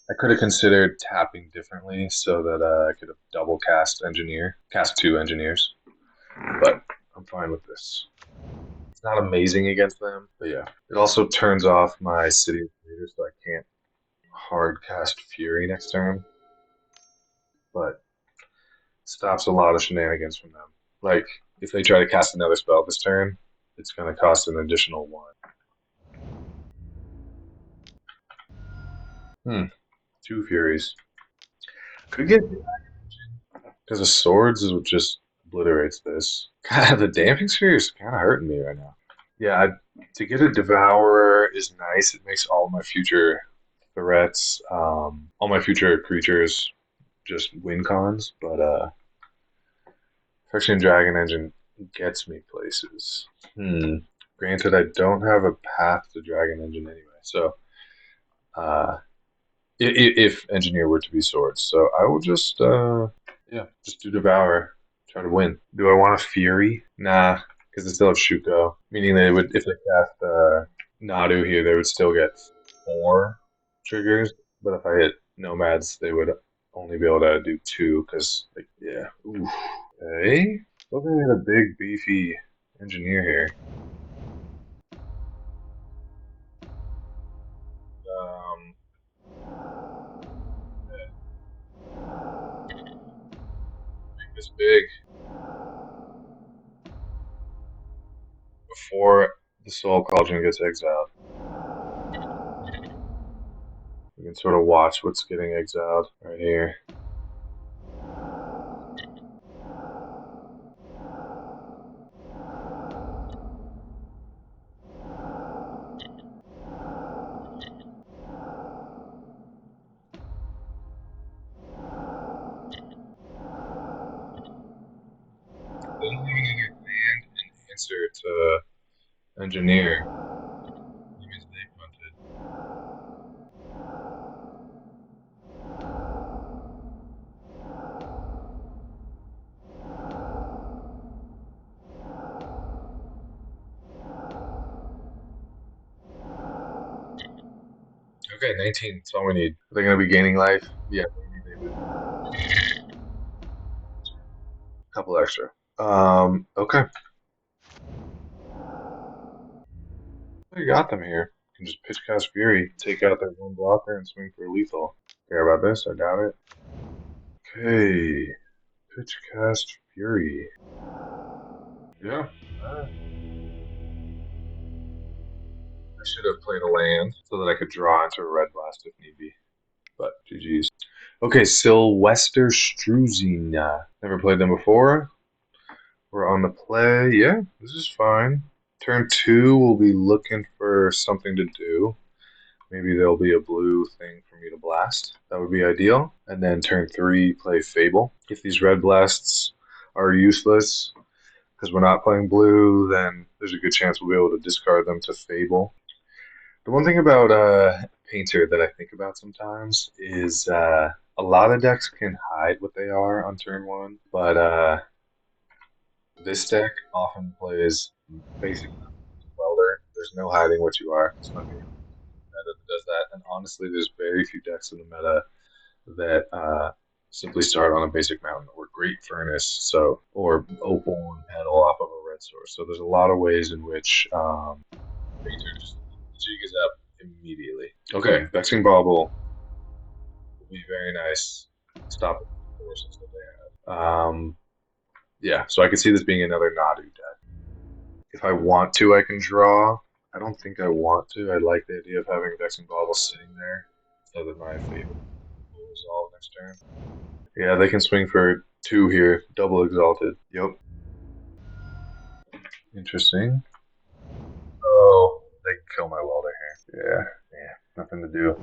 I could have considered tapping differently so that I could have double cast 2 Engineers, but I'm fine with this. It's not amazing against them, but yeah. It also turns off my City of Traders, so I can't hard cast Fury next turn, but stops a lot of shenanigans from them. Like, if they try to cast another spell this turn, it's going to cost an additional 1. 2 Furies. Could get because the swords is what just obliterates this. God, the Damping Sphere is kind of hurting me right now. Yeah, to get a Devourer is nice. It makes all my future threats, all my future creatures just win cons, but Friction Dragon Engine gets me places. Granted, I don't have a path to Dragon Engine anyway, so uh, if Engineer were to be Swords, so I will just just do Devour, try to win. Do I want a Fury? Nah, because they still have Shuko, meaning they would if they cast Nadu here, they would still get 4 triggers, but if I hit Nomads, they would only be able to do 2 because yeah. Oof. Okay. Looking at a big beefy Engineer here. Make this big before the Soul Cauldron gets exiled. We can sort of watch what's getting exiled right here. They don't even in your hand an answer to Engineer. That means they punted. Okay, 19. That's all we need. Are they going to be gaining life? Yeah, maybe they would. A couple extra. Okay. I got them here. You can just pitch cast Fury, take out their 1 blocker, and swing for lethal. Care about this? I doubt it. Okay. Pitch cast Fury. Yeah. I should have played a land so that I could draw into a red blast if need be. But GG's. Okay, Sylvester Struzina. Never played them before. We're on the play. Yeah, this is fine. Turn 2, we'll be looking for something to do. Maybe there'll be a blue thing for me to blast. That would be ideal. And then turn 3, play Fable. If these red blasts are useless, because we're not playing blue, then there's a good chance we'll be able to discard them to Fable. The one thing about Painter that I think about sometimes is a lot of decks can hide what they are on turn 1, but this deck often plays basic Welder. There's no hiding what you are. There's nothing in the meta that does that. And honestly, there's very few decks in the meta that simply start on a basic mountain or Great Furnace, or Opal and Pedal off of a red source. So there's a lot of ways in which Painter just jigs up immediately. Okay, Vexing Bauble will be very nice. Stop the forces that they have. Yeah, so I can see this being another Nadu deck. If I want to, I can draw. I don't think I want to. I like the idea of having Vexing Bauble sitting there so that my favorite will resolve next turn. Yeah, they can swing for 2 here. Double Exalted. Yep. Interesting. Oh, they can kill my Welder here. Yeah, nothing to do.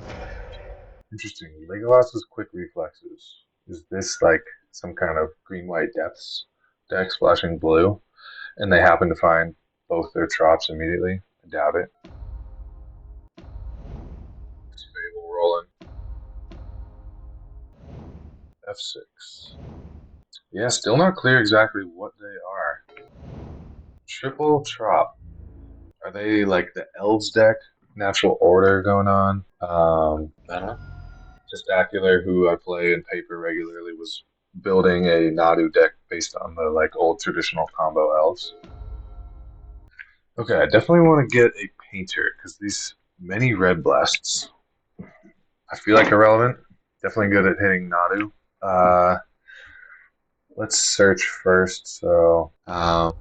Interesting. Legolas's Quick Reflexes. Is this like some kind of green-white depths deck splashing blue? And they happen to find both their drops immediately? I doubt it. Fable rolling. F6. Yeah, still not clear exactly what they are. Triple Trop. Are they like the Elves deck? Natural Order going on? I don't know. Testacular, who I play in Paper regularly, was building a Nadu deck based on the like old traditional combo elves. Okay, I definitely want to get a Painter because these many red blasts I feel like irrelevant. Definitely good at hitting Nadu. Let's search first. So unless I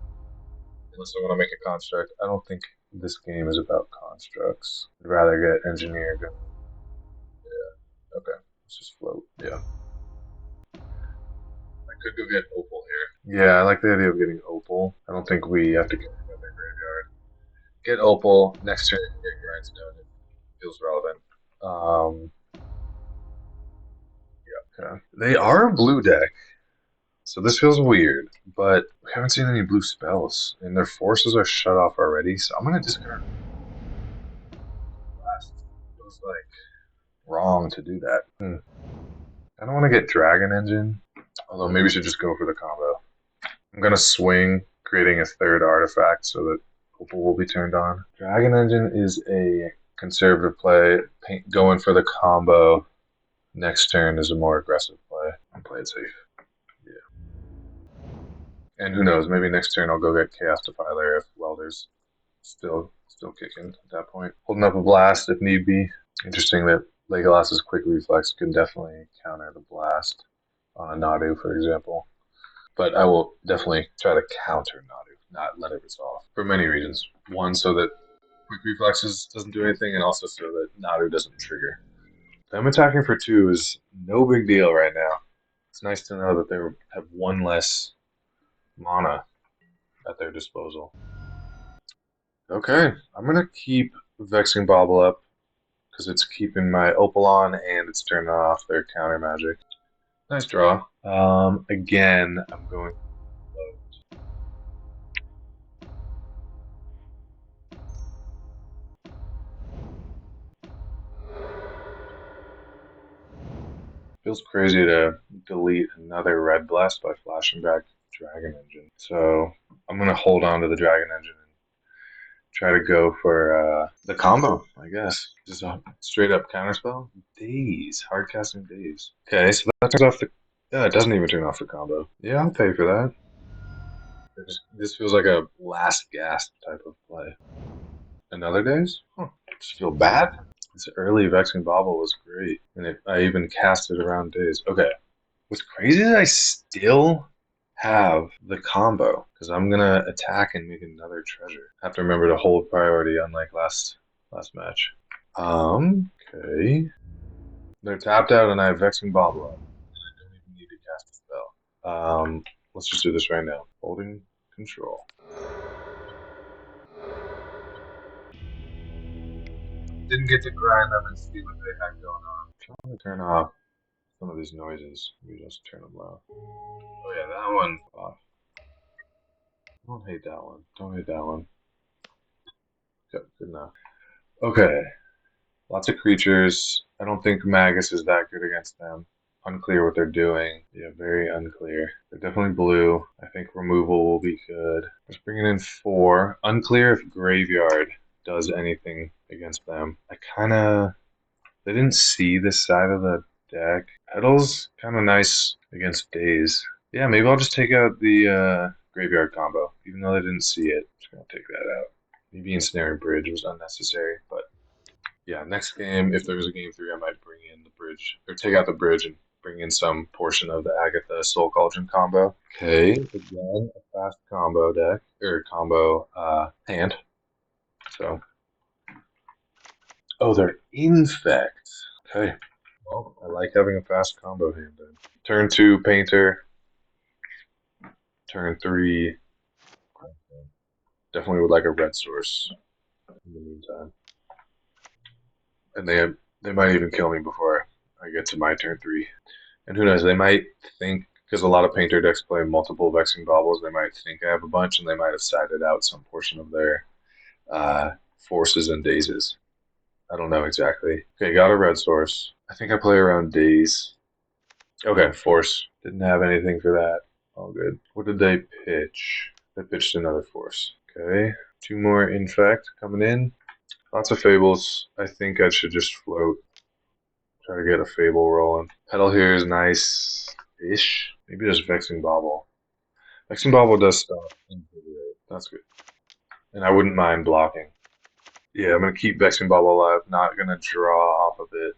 want to make a construct, I don't think this game is about constructs. I'd rather get engineered. Yeah. Okay. Let's just float. Yeah. I could go get Opal here. Yeah, I like the idea of getting Opal. I don't think we have to get rid of their graveyard. Get Opal. Next turn, get Grindstone. It feels relevant. Yeah. Okay. They are a blue deck. So this feels weird, but we haven't seen any blue spells, and their forces are shut off already, so I'm going to discard Blast. Feels like wrong to do that. I don't want to get Dragon Engine, although maybe we should just go for the combo. I'm going to swing, creating a third artifact so that Opal will be turned on. Dragon Engine is a conservative play. Going for the combo next turn is a more aggressive play. I'll play it safe. And who knows, maybe next turn I'll go get Chaos Defiler if Welder's still kicking at that point. Holding up a blast if need be. Interesting that Legolas's Quick Reflex can definitely counter the blast on a Nadu, for example. But I will definitely try to counter Nadu, not let it resolve. For many reasons. One, so that Quick Reflexes doesn't do anything, and also so that Nadu doesn't trigger. Them attacking for 2 is no big deal right now. It's nice to know that they have 1 less mana at their disposal. Okay, I'm going to keep Vexing Bauble up because it's keeping my Opal on and it's turning off their counter magic. Nice draw. Again, I'm going to Feels crazy to delete another red blast by flashing back Dragon Engine. So I'm going to hold on to the Dragon Engine and try to go for the combo, I guess. Just a straight up counterspell. Daze. Hard casting Daze. Okay, so that turns off the... Yeah, it doesn't even turn off the combo. Yeah, I'll pay for that. This feels like a last gasp type of play. Another Daze? Huh. Just feel bad? This early Vexing Bauble was great. And I even cast it around Daze. Okay. What's crazy is I still have the combo because I'm gonna attack and make another treasure. Have to remember to hold priority unlike last match. Okay. They're tapped out and I have Vexing Bobble up. I don't even need to cast a spell. Let's just do this right now. Holding control. Didn't get to grind them and see what they had going on. I'm trying to turn off some of these noises. We just turn them low. Oh yeah, that one off. Don't hate that one. Don't hate that one. Good enough. Okay. Lots of creatures. I don't think Magus is that good against them. Unclear what they're doing. Yeah, very unclear. They're definitely blue. I think removal will be good. Let's bring it in 4. Unclear if Graveyard does anything against them. They didn't see this side of the deck. Petal's kind of nice against Daze. Yeah, maybe I'll just take out the Graveyard combo, even though they didn't see it. Just gonna take that out. Maybe Ensnaring Bridge was unnecessary, but yeah, next game, if there was a game 3, I might bring in the bridge, or take out the bridge and bring in some portion of the Agatha Soul Cauldron combo. Okay, again, a fast combo deck, or combo hand. So, oh, they're Infect. Okay, well, I like having a fast combo hand then. Turn 2, Painter. Turn 3, definitely would like a red source in the meantime. And they might even kill me before I get to my turn 3. And who knows, they might think, because a lot of Painter decks play multiple Vexing Baubles, they might think I have a bunch, and they might have sided out some portion of their forces and dazes. I don't know exactly. Okay, got a red source. I think I play around daze. Okay, force. Didn't have anything for that. All good. What did they pitch? They pitched another force. Okay, 2 more infect coming in. Lots of fables. I think I should just float. Try to get a fable rolling. Petal here is nice-ish. Maybe just Vexing Bauble. Vexing Bauble does stop Invigorate. That's good. And I wouldn't mind blocking. Yeah, I'm going to keep Vexing Bauble alive. Not going to draw off of it.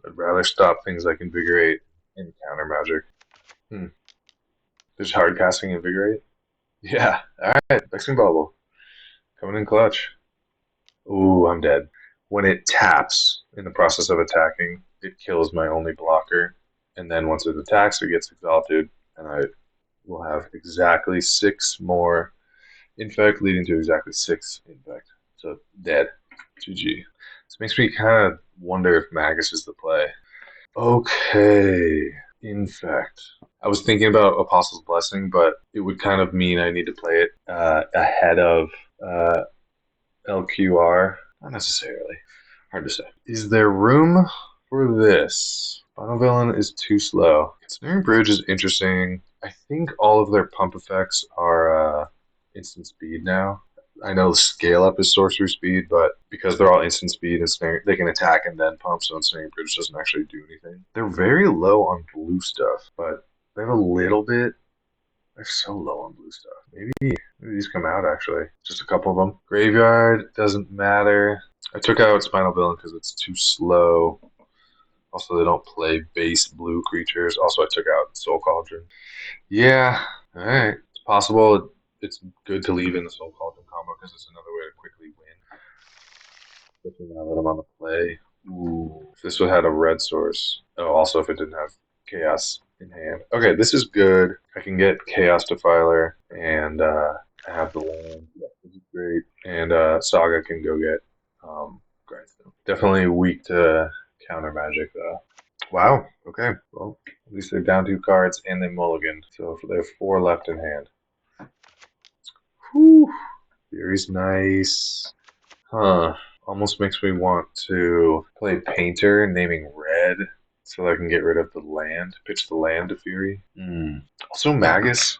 I'd rather stop things like Invigorate and Counter Magic. There's hard casting Invigorate? Yeah, alright. Vexing Bauble. Coming in clutch. Ooh, I'm dead. When it taps in the process of attacking, it kills my only blocker. And then once it attacks, it gets exalted. And I will have exactly 6 more infect, leading to exactly 6 infect. So dead. GG. This makes me kind of wonder if Magus is the play. Okay. Infect. I was thinking about Apostle's Blessing, but it would kind of mean I need to play it ahead of LQR. Not necessarily. Hard to say. Is there room for this? Spinal Villain is too slow. Ensnaring Bridge is interesting. I think all of their pump effects are instant speed now. I know Scale Up is sorcery speed, but because they're all instant speed, they can attack and then pump, so Ensnaring Bridge doesn't actually do anything. They're very low on blue stuff, but they have a little bit. They're so low on blue stuff. Maybe these come out, actually. Just a couple of them. Graveyard doesn't matter. I took out Spinal Villain because it's too slow. Also, they don't play base blue creatures. Also, I took out Soul Cauldron. Yeah, alright. It's possible. It's good to leave in the Soul Cauldron combo because it's another way to quickly win. Especially now that I'm on the play. Ooh. If this would have had a red source. Oh, also if it didn't have Chaos in hand. Okay, this is good. I can get Chaos Defiler and I have the land. Yeah, this is great. And Saga can go get Grindstone. Definitely weak to counter magic though. Wow, okay. Well, at least they're down 2 cards and they mulliganed. So they have 4 left in hand. Whew. Fury's nice. Huh. Almost makes me want to play Painter, naming red, so I can get rid of the land. Pitch the land to Fury. Also, Magus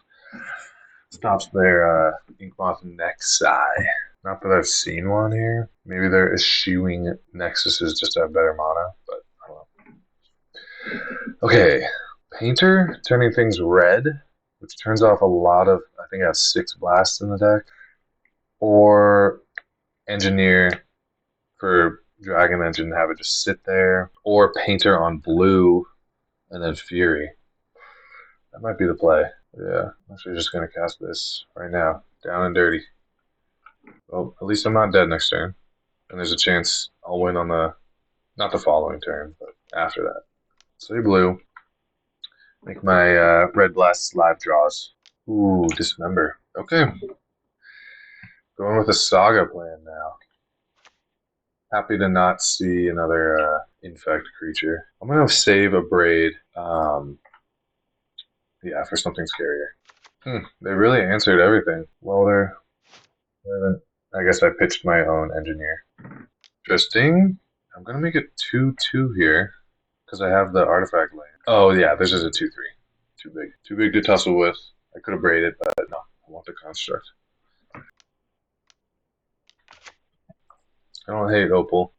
stops their Inkmoth Nexi. Not that I've seen one here. Maybe they're eschewing Nexuses just to have better mana, but I don't know. Okay. Painter, turning things red, which turns off a lot of, I think I have 6 blasts in the deck. Or Engineer for Dragon Engine, have it just sit there. Or Painter on blue, and then Fury. That might be the play. Yeah, I'm actually just gonna cast this right now. Down and dirty. Well, at least I'm not dead next turn. And there's a chance I'll win on the, not the following turn, but after that. So blue. Make my red blast live draws. Ooh, dismember. Okay. Going with a saga plan now. Happy to not see another infect creature. I'm gonna save a braid. Yeah, for something scarier. They really answered everything. Welder. I guess I pitched my own engineer. Interesting. I'm gonna make it 2/2 here because I have the artifact land. Oh yeah, this is a 2/3. Too big. Too big to tussle with. I could have braided, but no. I want the construct. I don't hate Opal.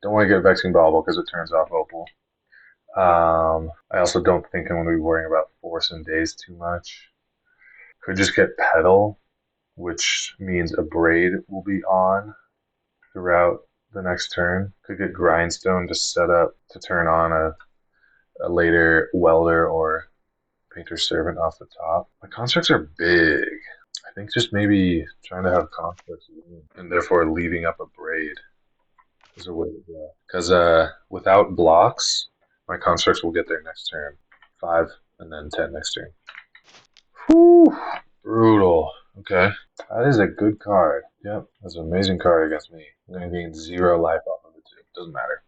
Don't want to get Vexing Bauble because it turns off Opal. I also don't think I'm going to be worrying about Force and Daze too much. Could just get Petal, which means a Braid will be on throughout the next turn. Could get Grindstone to set up to turn on a later Welder or Painter's Servant off the top. My constructs are big. I think just maybe trying to have constructs and therefore leaving up a Braid is a way to go. Because without blocks, my constructs will get there next turn. 5 and then 10 next turn. Whew, brutal. Okay. That is a good card. Yep, that's an amazing card against me. I'm going to gain 0 life off of it too. Doesn't matter.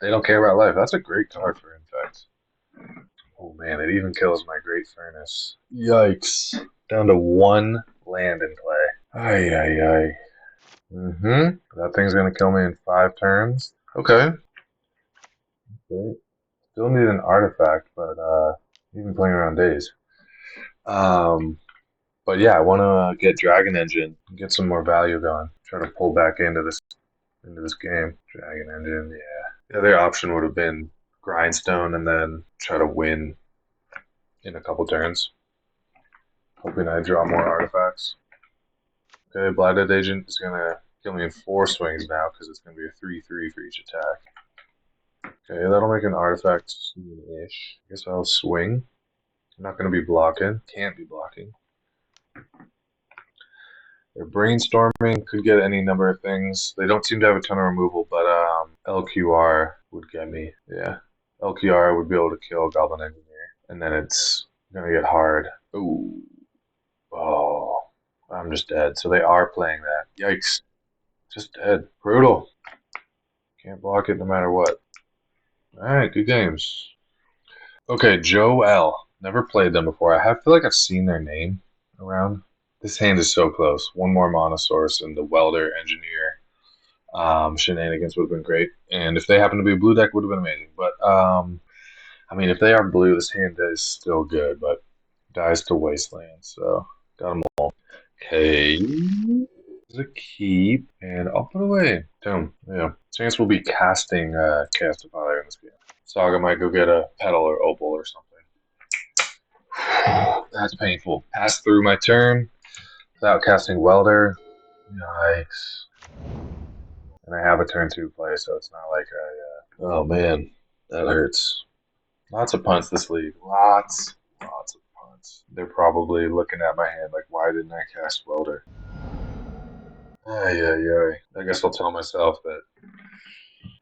They don't care about life. That's a great card for Infect. Oh man, it even kills my Great Furnace. Yikes. Down to 1 land in play. Ay, ay, ay. That thing's going to kill me in 5 turns. Okay. Still need an artifact, but even playing around days. But yeah, I want to get Dragon Engine, get some more value going. Try to pull back into this game. Dragon Engine, yeah. The other option would have been Grindstone and then try to win in a couple turns, hoping I draw more artifacts. Okay, Blighted Agent is gonna kill me in 4 swings now because it's gonna be a 3/3 for each attack. Okay, that'll make an artifact soon-ish. I guess I'll swing. I'm not gonna be blocking. Can't be blocking. They're brainstorming, could get any number of things. They don't seem to have a ton of removal, but LQR would get me. Yeah. LQR would be able to kill Goblin Engineer. And then it's going to get hard. Ooh. Oh. I'm just dead. So they are playing that. Yikes. Just dead. Brutal. Can't block it no matter what. Alright, good games. Okay, Joe L. Never played them before. I feel like I've seen their name around. This hand is so close. 1 more mana source and the Welder Engineer shenanigans would have been great. And if they happen to be a blue deck, would have been amazing. But I mean, if they are blue, this hand is still good, but dies to Wasteland. So got them all. Okay, this is a keep, and I'll put away. Boom. Yeah. Chance we'll be casting Chaos Defiler in this game. Saga might go get a Petal or Opal or something. That's painful. Pass through my turn without casting Welder. Yikes. And I have a turn 2 play, so it's not like I... Oh man, that hurts. Lots of punts this league. Lots of punts. They're probably looking at my hand like, why didn't I cast Welder? Ay, ay, ay. I guess I'll tell myself that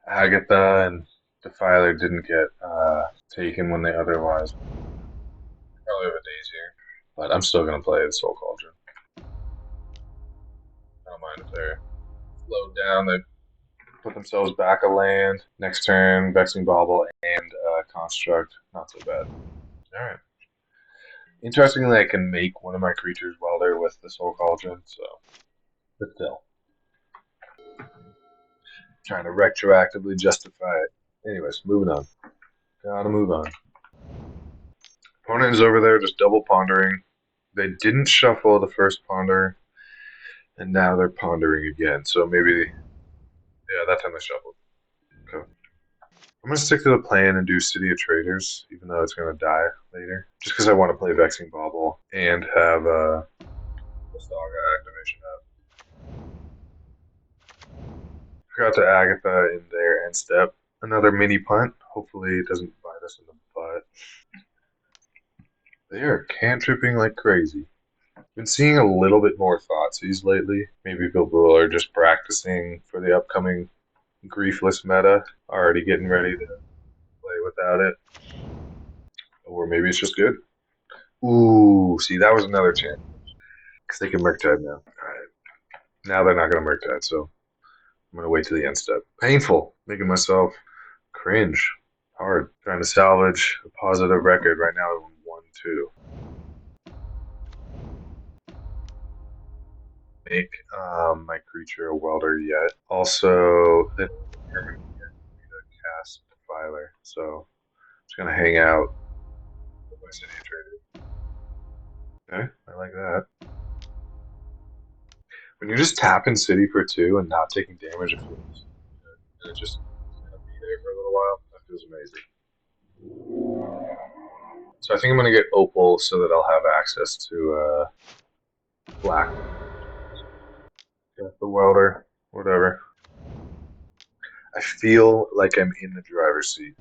Agatha and Defiler didn't get taken when they otherwise. Probably have a days here. But I'm still going to play the Soul Cauldron. I don't mind if they're slowed down. They put themselves back a land. Next turn, Vexing Bauble and Construct. Not so bad. Alright. Interestingly, I can make one of my creatures Welder with the Soul Cauldron, so. But still. Trying to retroactively justify it. Anyways, moving on. Gotta move on. Opponent is over there just double pondering. They didn't shuffle the first ponder, and now they're pondering again. So maybe, yeah, that time they shuffled. Okay. I'm going to stick to the plan and do City of Traders, even though it's going to die later. Just because I want to play Vexing Bauble and have the Saga activation up. Forgot to Agatha in there and step. Another mini punt. Hopefully it doesn't bite us in the butt. They are cantripping like crazy. Been seeing a little bit more Thoughtseize lately. Maybe people are just practicing for the upcoming Griefless meta, already getting ready to play without it. Or maybe it's just good. Ooh, see, that was another chance. Because they can Murktide now. Alright. Now they're not going to Murktide, so I'm going to wait to the end step. Painful. Making myself cringe. Hard. Trying to salvage a positive record. Right now, I'm 1-2. Make my creature a welder yet. Also, the cast Defiler. So, just going to hang out with my city trader. Okay, I like that. When you're just tapping city for 2 and not taking damage, it feels good. And it just going to be there for a little while. That feels amazing. So I think I'm going to get Opal so that I'll have access to black. Got the welder, whatever. I feel like I'm in the driver's seat.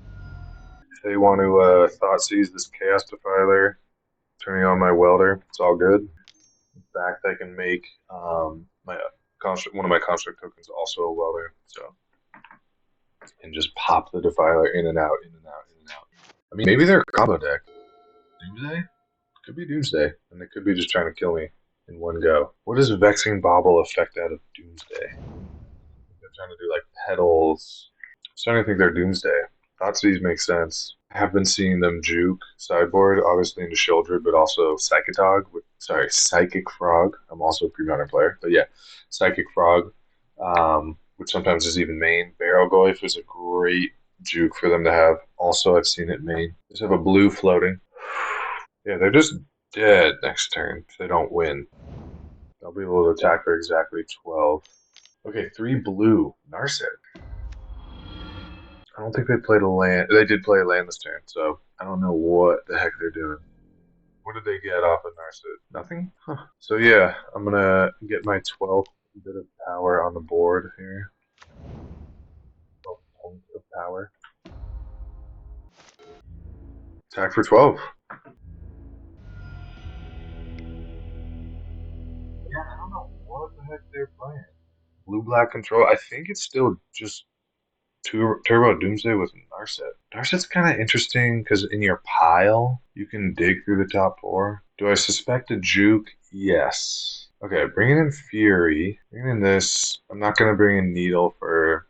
If they want to Thoughtseize this Chaos Defiler, turning on my welder, it's all good. In fact, I can make my one of my construct tokens also a welder, so and just pop the Defiler in and out, in and out, in and out. I mean, maybe they're a combo deck. Doomsday? Could be Doomsday, and they could be just trying to kill me in one go. What does Vexing Bauble affect out of Doomsday? They're trying to do like petals. I'm starting to think they're Doomsday. Thoughtseize makes sense. I have been seeing them juke sideboard, obviously into Shieldred, but also Psychic Frog. I'm also a pre-modern player, but yeah, Psychic Frog, which sometimes is even main. Barrelgoyf is a great juke for them to have. Also, I've seen it main. Just have a blue floating. Yeah, they're just dead next turn if they don't win. They'll be able to attack for exactly 12. Okay, 3 blue. Narset. I don't think they played a land. They did play a land this turn, so I don't know what the heck they're doing. What did they get off of Narset? Nothing? Huh. So yeah, I'm going to get my 12th bit of power on the board here. 12 points of power. Attack for 12. Yeah, I don't know what the heck they're playing. Blue-black control. I think it's still just Turbo Doomsday with Narset. Narset's kind of interesting because in your pile, you can dig through the top 4. Do I suspect a juke? Yes. Okay, bringing in Fury. Bringing in this. I'm not going to bring in Needle for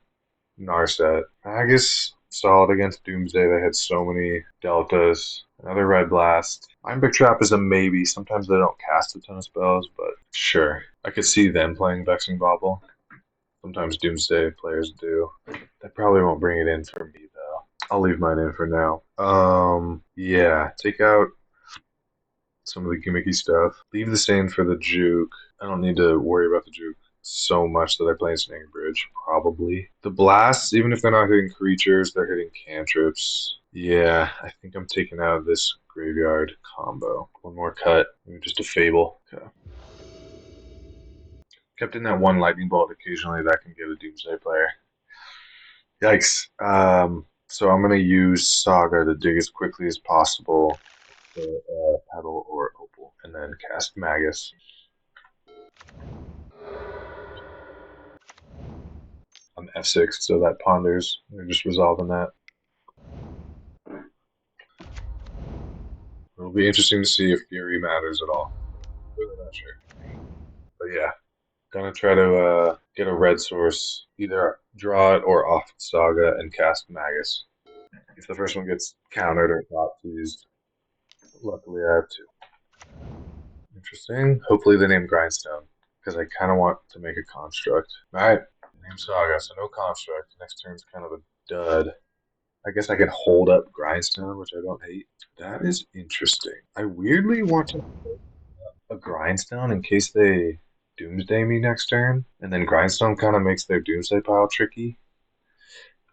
Narset. Magus, solid against Doomsday. They had so many deltas. Another Red Blast. Mindbreak Trap is a maybe. Sometimes they don't cast a ton of spells, but sure. I could see them playing Vexing Bauble. Sometimes Doomsday players do. They probably won't bring it in for me, though. I'll leave mine in for now. Yeah, take out some of the gimmicky stuff. Leave this in for the juke. I don't need to worry about the juke so much that I play Snare Bridge, probably. The blasts, even if they're not hitting creatures, they're hitting cantrips. Yeah, I think I'm taking out this graveyard combo. One more cut, maybe just a Fable. Okay. Kept in that one lightning bolt occasionally that can give a Doomsday player. Yikes. So I'm going to use Saga to dig as quickly as possible to Petal or Opal, and then cast Magus. On F6, so that ponders. We're just resolving that. It'll be interesting to see if Fury matters at all. Really not sure. But yeah, gonna try to get a red source, either draw it or off Saga and cast Magus. If the first one gets countered or Thoughtseized, luckily I have 2. Interesting. Hopefully they name Grindstone, because I kind of want to make a construct. Alright, name Saga, so no construct. Next turn's kind of a dud. I guess I can hold up Grindstone, which I don't hate. That is interesting. I weirdly want to a Grindstone in case they Doomsday me next turn, and then Grindstone kind of makes their Doomsday pile tricky.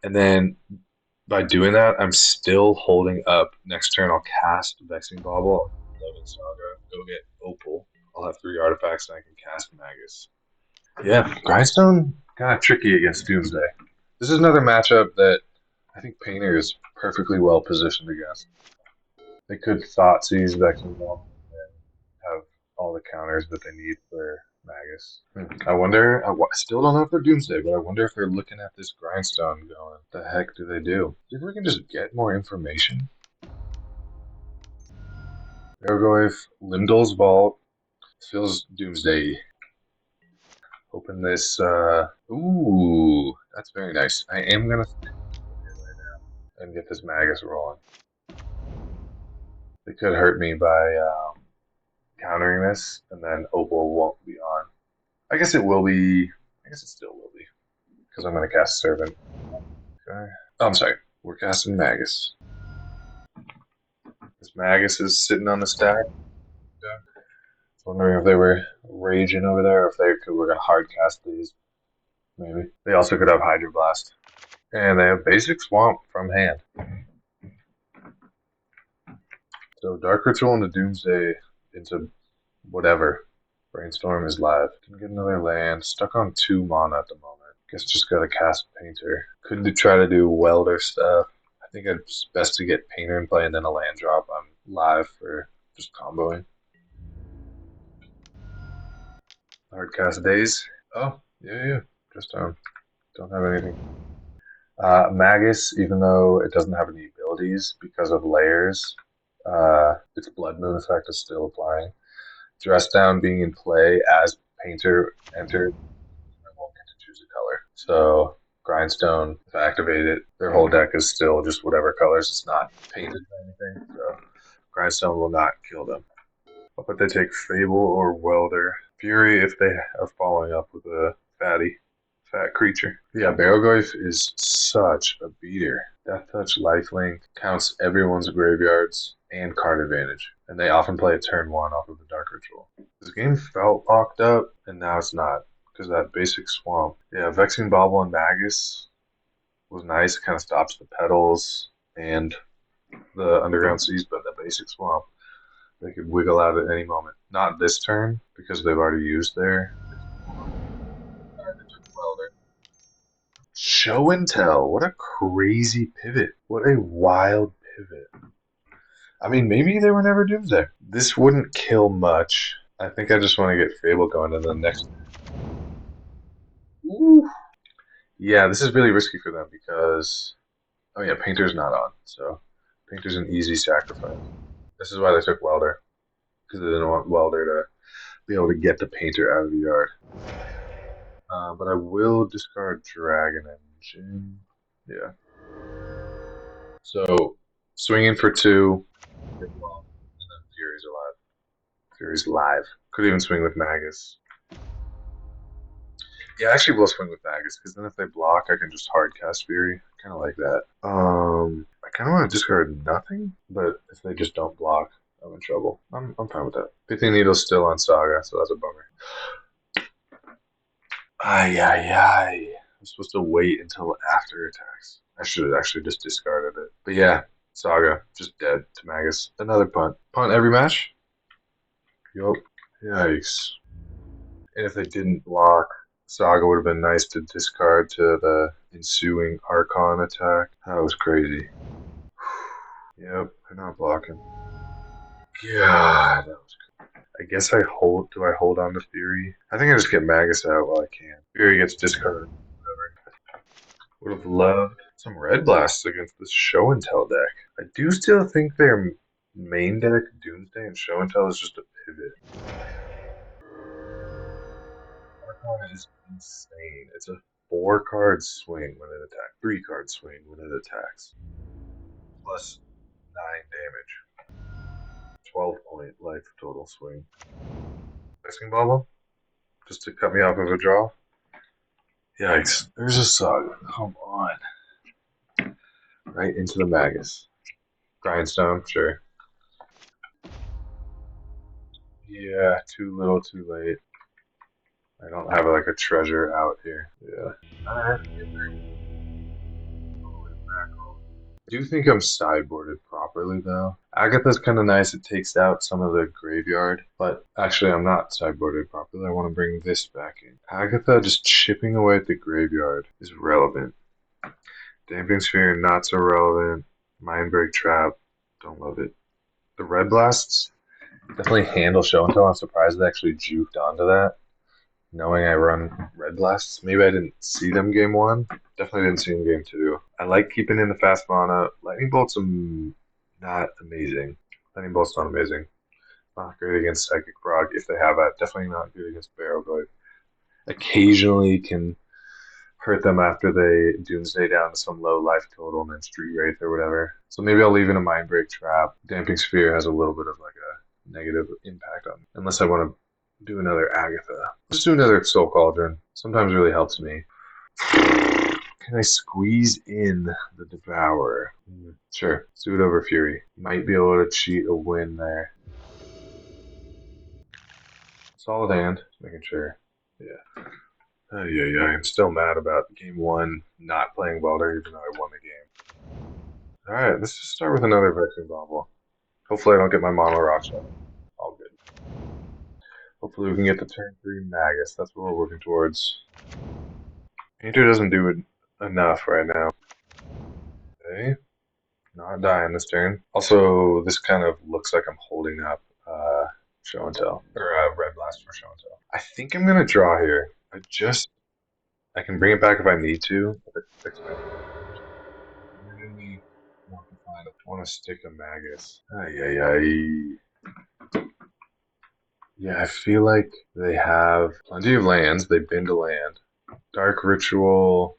And then by doing that, I'm still holding up. Next turn, I'll cast Vexing Bauble, Saga, go get Opal. I'll have 3 artifacts, and I can cast Magus. Yeah, Grindstone kind of tricky against Doomsday. This is another matchup that I think Painter is perfectly well positioned against. They could thought seize Vexing Wall and have all the counters that they need for Magus. I wonder. I still don't know if they're Doomsday, but I wonder if they're looking at this Grindstone going, "The heck do they do?" See if we can just get more information. Gargoyf, Limdol's Vault. Feels Doomsday. Open this. Ooh, that's very nice. I am gonna stick right now and get this Magus rolling. They could hurt me by countering this, and then Opal won't be on. I guess it will be. I guess it still will be because I'm gonna cast Servant. Okay. Oh, I'm sorry. We're casting Magus. This Magus is sitting on the stack. Yeah. Wondering if they were raging over there, or if they were gonna hard cast these. Maybe. They also could have Hydroblast. And they have basic Swamp from hand. So Dark Ritual into Doomsday into whatever. Brainstorm is live. Can get another land. Stuck on 2 mana at the moment. Guess just gotta cast Painter. Could try to do Welder stuff. I think it's best to get Painter in play and then a land drop on live for just comboing. Hard cast days. Oh, yeah. Just don't have anything. Magus, even though it doesn't have any abilities because of layers, its Blood Moon effect is still applying. Dress Down being in play as Painter entered, I won't get to choose a color. So Grindstone, if I activate it, their whole deck is still just whatever colors. It's not painted or anything. So Grindstone will not kill them. But they take Fable or Welder. Fury if they are following up with a fat creature. Yeah, Barrowgoyf is such a beater. Death Touch, Lifelink, counts everyone's graveyards and card advantage. And they often play a turn 1 off of the Dark Ritual. This game felt locked up, and now it's not. Because that basic Swamp. Yeah, Vexing Bauble and Magus was nice. It kind of stops the Petals and the Underground Seas, but the basic Swamp, they could wiggle out at any moment. Not this turn, because they've already used their Welder. Show and Tell. What a crazy pivot. What a wild pivot. I mean, maybe they were never Doomsday. This wouldn't kill much. I think I just want to get Fable going in the next. Ooh. Yeah, this is really risky for them because. Oh, yeah, Painter's not on. So, Painter's an easy sacrifice. This is why they took Welder. Because they didn't want Welder to be able to get the Painter out of the yard. But I will discard Dragon Engine. Yeah. So, swinging for 2. And then Fury's alive. Fury's live. Could even swing with Magus. Yeah, actually will swing with Magus, because then if they block, I can just hard cast Fury. Kind of like that. I kind of want to discard nothing, but if they just don't block, I'm in trouble. I'm fine with that. Pithing Needle's still on Saga, so that's a bummer. Ay. I'm supposed to wait until after attacks. I should have actually just discarded it. But yeah, Saga, just dead to Magus. Another punt. Punt every match? Yup. Yikes. And if they didn't block, Saga would have been nice to discard to the ensuing Archon attack. That was crazy. Yep, they're not blocking. God, that was crazy. I guess I hold. Do I hold on to Fury? I think I just get Magus out while I can. Fury gets discarded. Whatever. Would have loved some Red Blasts against this Show and Tell deck. I do still think their main deck, Doomsday and Show and Tell, is just a pivot. Archon is insane. It's a 4-card swing when it attacks. 3-card swing when it attacks. Plus 9 damage. 12-point life total swing. Vexing Bubble? Just to cut me off of a draw? Yikes. There's a Saga. Come on. Right into the Magus. Grindstone, sure. Yeah, too little, too late. I don't have like a treasure out here. Yeah. I do think I'm sideboarded properly though. Agatha's kind of nice. It takes out some of the graveyard, but actually I'm not sideboarded properly. I want to bring this back in. Agatha just chipping away at the graveyard is relevant. Damping Sphere, not so relevant. Mindbreak Trap, don't love it. The Red Blasts definitely handle show and tell. I'm surprised they actually juked onto that, knowing I run Red Blasts. Maybe I didn't see them game one. Definitely didn't see them game two. I like keeping in the fast mana. Lightning Bolt's not amazing. Lightning Bolt's not amazing. Not great against Psychic Frog if they have it. Definitely not good against Barrow, but occasionally can hurt them after they Doomsday down to some low life total and then Street Wraith or whatever. So maybe I'll leave in a Mind Break Trap. Damping Sphere has a little bit of like a negative impact on me. Unless I want to do another Agatha. Just do another Soul Cauldron. Sometimes really helps me. Can I squeeze in the Devourer? Sure. Let's do it over Fury. Might be able to cheat a win there. Solid hand. Just making sure. Yeah. Yeah. I'm still mad about game one not playing Welder even though I won the game. Alright, let's just start with another Vexing Bobble. Hopefully I don't get my Mono Rock shot. All good. Hopefully we can get the turn 3 Magus. That's what we're working towards. Painter doesn't do it enough right now. Okay. Not dying this turn. Also, this kind of looks like I'm holding up Show and Tell. Or Red Blast for Show and Tell. I think I'm going to draw here. I can bring it back if I need to. I really want to stick a Magus. Yeah, I feel like they have plenty of lands. They bin to land. Dark Ritual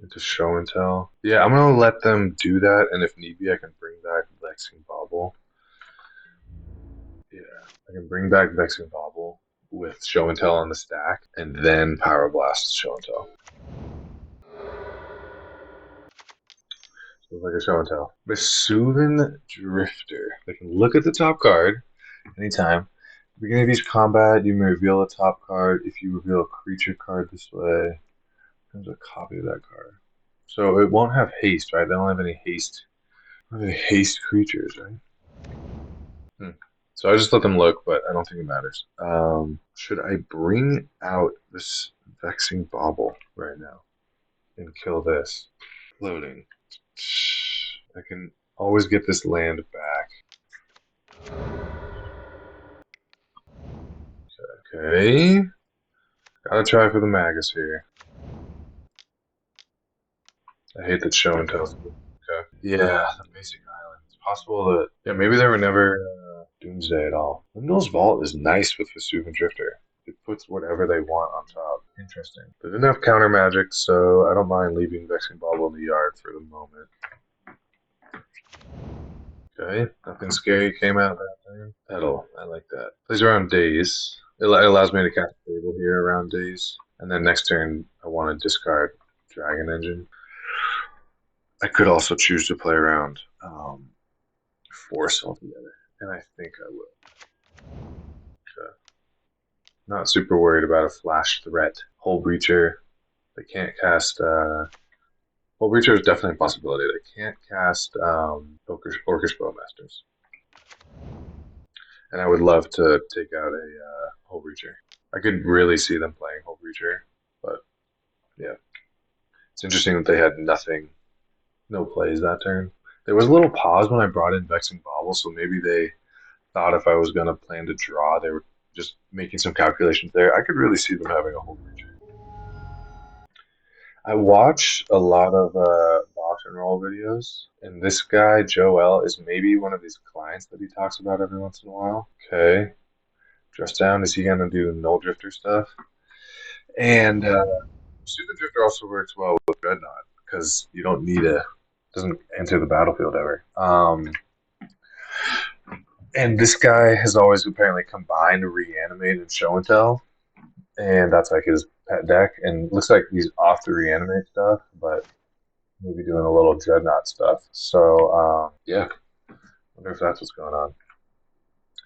into Show and Tell. Yeah, I'm going to let them do that, and if need be, I can bring back Vexing Bauble. Yeah, I can bring back Vexing Bauble with Show and Tell on the stack, and then Pyroblast Show and Tell. So it's like a Show and Tell. Vesuvian Drifter. They can look at the top card anytime. Beginning of each combat, you may reveal a top card. If you reveal a creature card this way, there's a copy of that card. So it won't have haste, right? They don't have any haste. Haste creatures, right? So I just let them look, but I don't think it matters. Should I bring out this Vexing Bauble right now and kill this? Loading. I can always get this land back. Okay. Gotta try for the Magus here. I hate that Show and Tell's good. Okay. Yeah, the basic island. It's possible that maybe they were never Doomsday at all. Windmill's Vault is nice with Vesuvian Drifter. It puts whatever they want on top. Interesting. They didn't have counter magic, so I don't mind leaving Vexing Bauble in the yard for the moment. Okay, nothing scary came out of that turn. Petal, I like that. Plays around Daze. It allows me to cast Fable here around Daze. And then next turn, I want to discard Dragon Engine. I could also choose to play around Force altogether. And I think I will. Okay. Not super worried about a flash threat. Hull Breacher. They can't cast. Hull Breacher is definitely a possibility. They can't cast Orcish Bowmasters. And I would love to take out a Hull Breacher. I could really see them playing Hull Breacher. But yeah. It's interesting that they had no plays that turn. There was a little pause when I brought in Vexing Bauble, so maybe they thought if I was going to plan to draw, they were just making some calculations there. I could really see them having a Hull Breacher. I watch a lot of box and roll videos, and this guy, Joel, is maybe one of his clients that he talks about every once in a while. Okay. Dress down, is he going to do Null Drifter stuff? And Super Drifter also works well with Dreadnought, because you don't need doesn't enter the battlefield ever. And this guy has always apparently combined Reanimate and Show and Tell, and that's like his pet deck. And it looks like he's off the Reanimate stuff, but maybe doing a little Dreadnought stuff. So yeah, wonder if that's what's going on.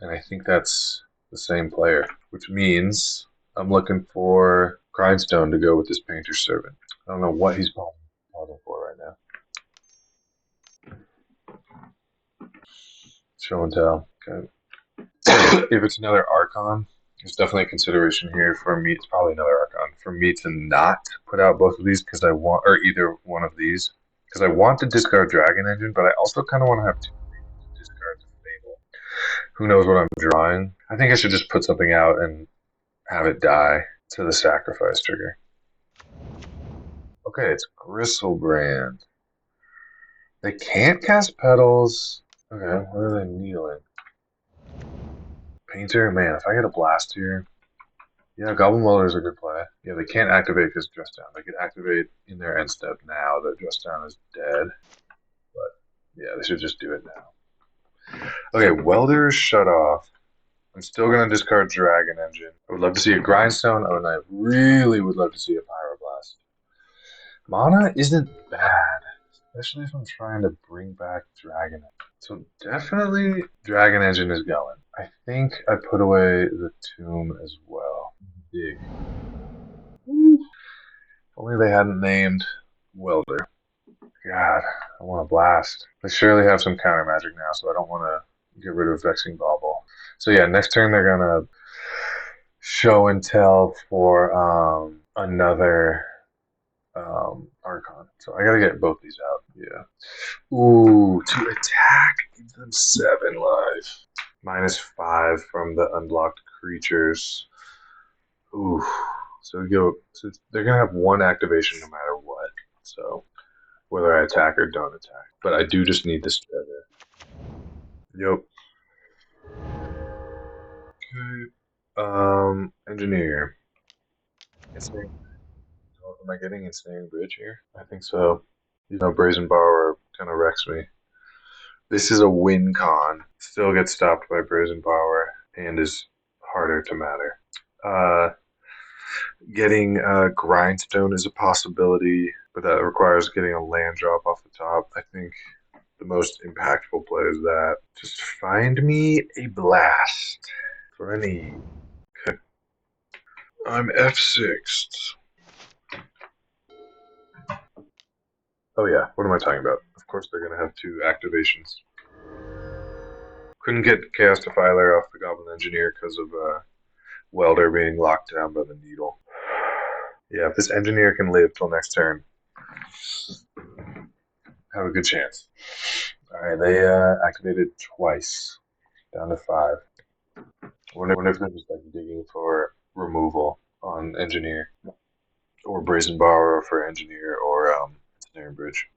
And I think that's the same player, which means I'm looking for Grindstone to go with this Painter's Servant. I don't know what he's pausing for right now. Show and Tell. Okay. If it's another Archon, there's definitely a consideration here for me. It's probably another Archon for me to not put out both of these because I want, or either one of these, because I want to discard Dragon Engine, but I also kind of want to have two to discard the Fable. Who knows what I'm drawing? I think I should just put something out and have it die to the sacrifice trigger. Okay, it's Gristlebrand. They can't cast Petals. Okay, what are they needling? Painter? Man, if I get a blast here. Yeah, Goblin Welder is a good play. Yeah, they can't activate because Dress Down. They could activate in their end step now that Dress Down is dead. But yeah, they should just do it now. Okay, Welder is shut off. I'm still going to discard Dragon Engine. I would love to see a Grindstone. Oh, and I really would love to see a Pyroblast. Mana isn't bad, especially if I'm trying to bring back Dragon Engine. So definitely Dragon Engine is going. I think I put away the Tomb as well. Dig. Only they hadn't named Welder. God, I want to blast. They surely have some counter magic now, so I don't want to get rid of Vexing Bauble. So yeah, next turn they're gonna show and tell for another Archon. So I gotta get both these out. Yeah. Ooh, to attack, give them 7 life. -5 from the unblocked creatures. Ooh. So we go. So they're gonna have 1 activation no matter what. So whether I attack or don't attack, but I do just need this together. Yep. Okay. Engineer. Am I getting Ensnaring Bridge here? I think so. You know, Brazen Borrower kind of wrecks me. This is a win con. Still gets stopped by Brazen Borrower and is harder to matter. Getting Grindstone is a possibility, but that requires getting a land drop off the top. I think the most impactful play is that. Just find me a blast for any. Okay. I'm F6. Oh yeah, what am I talking about? Of course they're going to have 2 activations. Couldn't get Chaos Defiler off the Goblin Engineer because of Welder being locked down by the needle. Yeah, if this Engineer can live till next turn, have a good chance. Alright, they activated twice, down to 5. I wonder if they're just like digging for removal on Engineer, or Brazen Borrower for Engineer, or Ensnaring Bridge.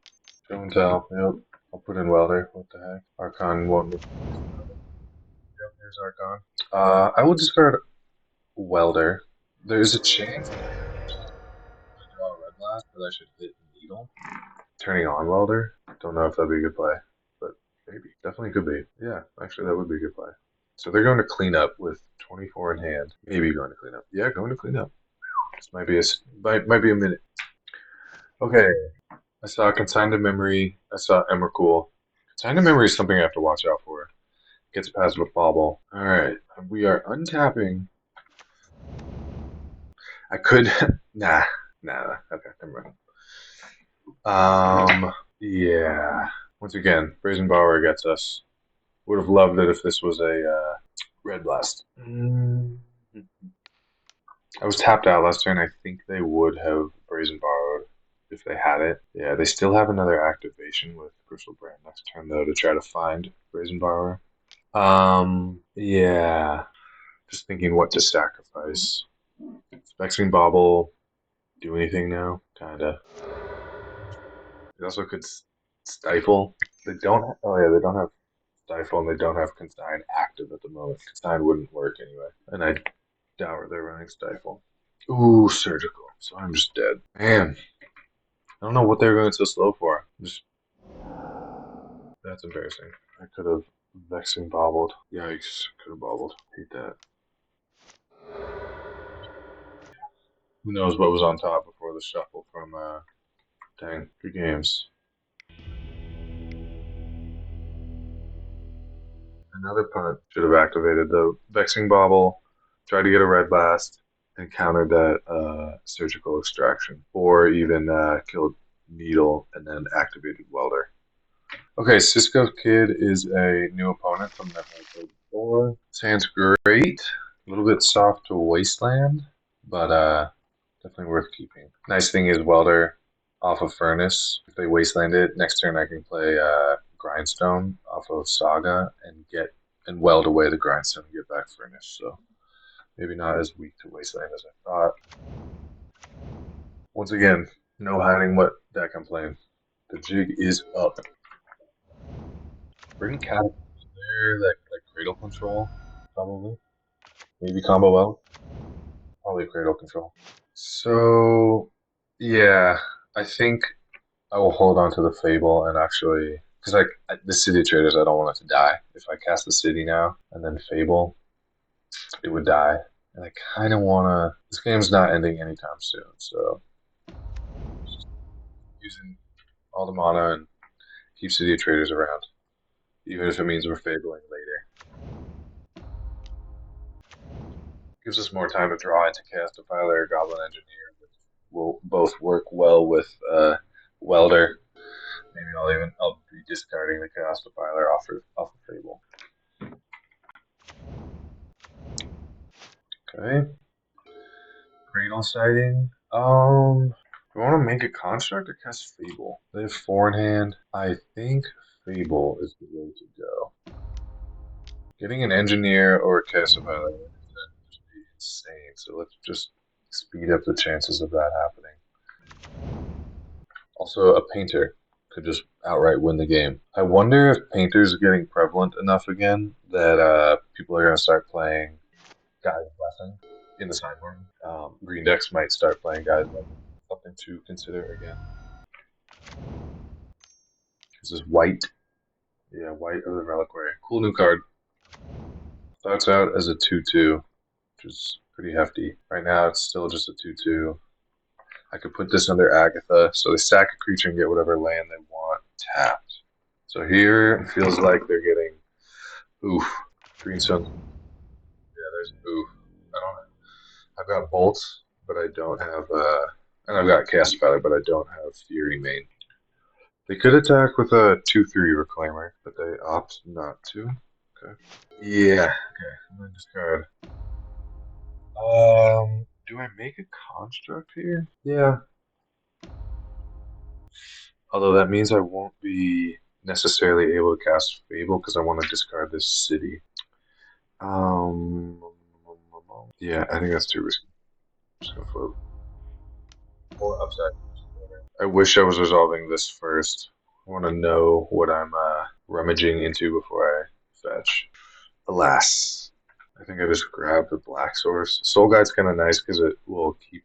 Show and tell, yep. I'll put in Welder, what the heck. Archon 1 with. Yep, there's Archon. I will discard Welder. There's a chance that I draw a Red Blast, but I should hit Needle. Turning on Welder. Don't know if that'd be a good play, but maybe. Definitely could be. Yeah, actually, that would be a good play. So they're going to clean up with 24 in hand. Maybe going to clean up. Yeah, going to clean up. This might be a minute. Okay. I saw Consigned to Memory. I saw Emrakul. Consigned to Memory is something I have to watch out for. Gets past with Bauble. Alright. We are untapping. I could. Nah. Okay, never mind. Yeah. Once again, Brazen Borrower gets us. Would have loved it if this was a Red Blast. I was tapped out last turn. I think they would have Brazen Borrowed if they had it. Yeah, they still have another activation with Gristlebrand next turn, though, to try to find Brazen Borrower. Yeah. Just thinking what to sacrifice. Vexing Bauble do anything now? Kinda. They also could Stifle. They don't. They don't have Stifle, and they don't have Consign active at the moment. Consign wouldn't work anyway, and I doubt they're running Stifle. Ooh, Surgical. So I'm just dead. Man, I don't know what they were going so slow for. That's embarrassing. I could have Vexing Bobbled. Yikes, could have Bobbled. Hate that. Who knows what was on top before the shuffle from, dang, good games. Another punt should have activated the Vexing Bobble, tried to get a Red Blast, and countered that Surgical Extraction, or even killed Needle and then activated Welder. Okay, Cisco Kid is a new opponent from that I played before. Sounds great. A little bit soft to Wasteland, but definitely worth keeping. Nice thing is Welder off of Furnace. If they Wasteland it, next turn I can play Grindstone off of Saga and get and weld away the grindstone and get back furnished. So maybe not as weak to wasteland as I thought. Once again, no hiding what deck I'm playing. The jig is up. Bring catapults there, like cradle control, probably. Maybe combo weld. Probably cradle control. So yeah, I think I will hold on to the Fable and actually, because the City of Traders, I don't want it to die. If I cast the City now and then Fable, it would die. And I kind of want to. This game's not ending anytime soon, so just using all the mana and keep City of Traders around, even if it means we're Fabling later. Gives us more time to draw into Castifiler or Goblin Engineer, which will both work well with Welder. Maybe I'll be discarding the Castifiler off of Fable. Okay. Cradle sighting. Do I want to make a construct or cast Fable? They have 4 in hand. I think Fable is the way to go. Getting an engineer or a Castifiler would just be insane. So let's just speed up the chances of that happening. Also, a painter could just outright win the game. I wonder if painters are getting prevalent enough again that people are going to start playing Guy's Blessing in the sideboard. Green decks might start playing Guy's Blessing. Something to consider again. This is white. Yeah, white of the Reliquary. Cool new card. Starts out as a 2/2, which is pretty hefty. Right now it's still just a 2/2. I could put this under Agatha, so they sack a creature and get whatever land they want tapped. So here it feels like they're getting oof. Greenstone. Yeah, there's oof. I've got bolts, but I don't have and I've got Castifiler, but I don't have Fury main. They could attack with a 2/3 Reclaimer, but they opt not to. Okay. Yeah. Okay. I'm gonna discard. Do I make a construct here? Yeah. Although that means I won't be necessarily able to cast Fable because I want to discard this city. Yeah, I think that's too risky. I'm just gonna float. More upside. I wish I was resolving this first. I want to know what I'm rummaging into before I fetch. Alas, I think I just grabbed the Black Source. Soul Guide's kind of nice because it will keep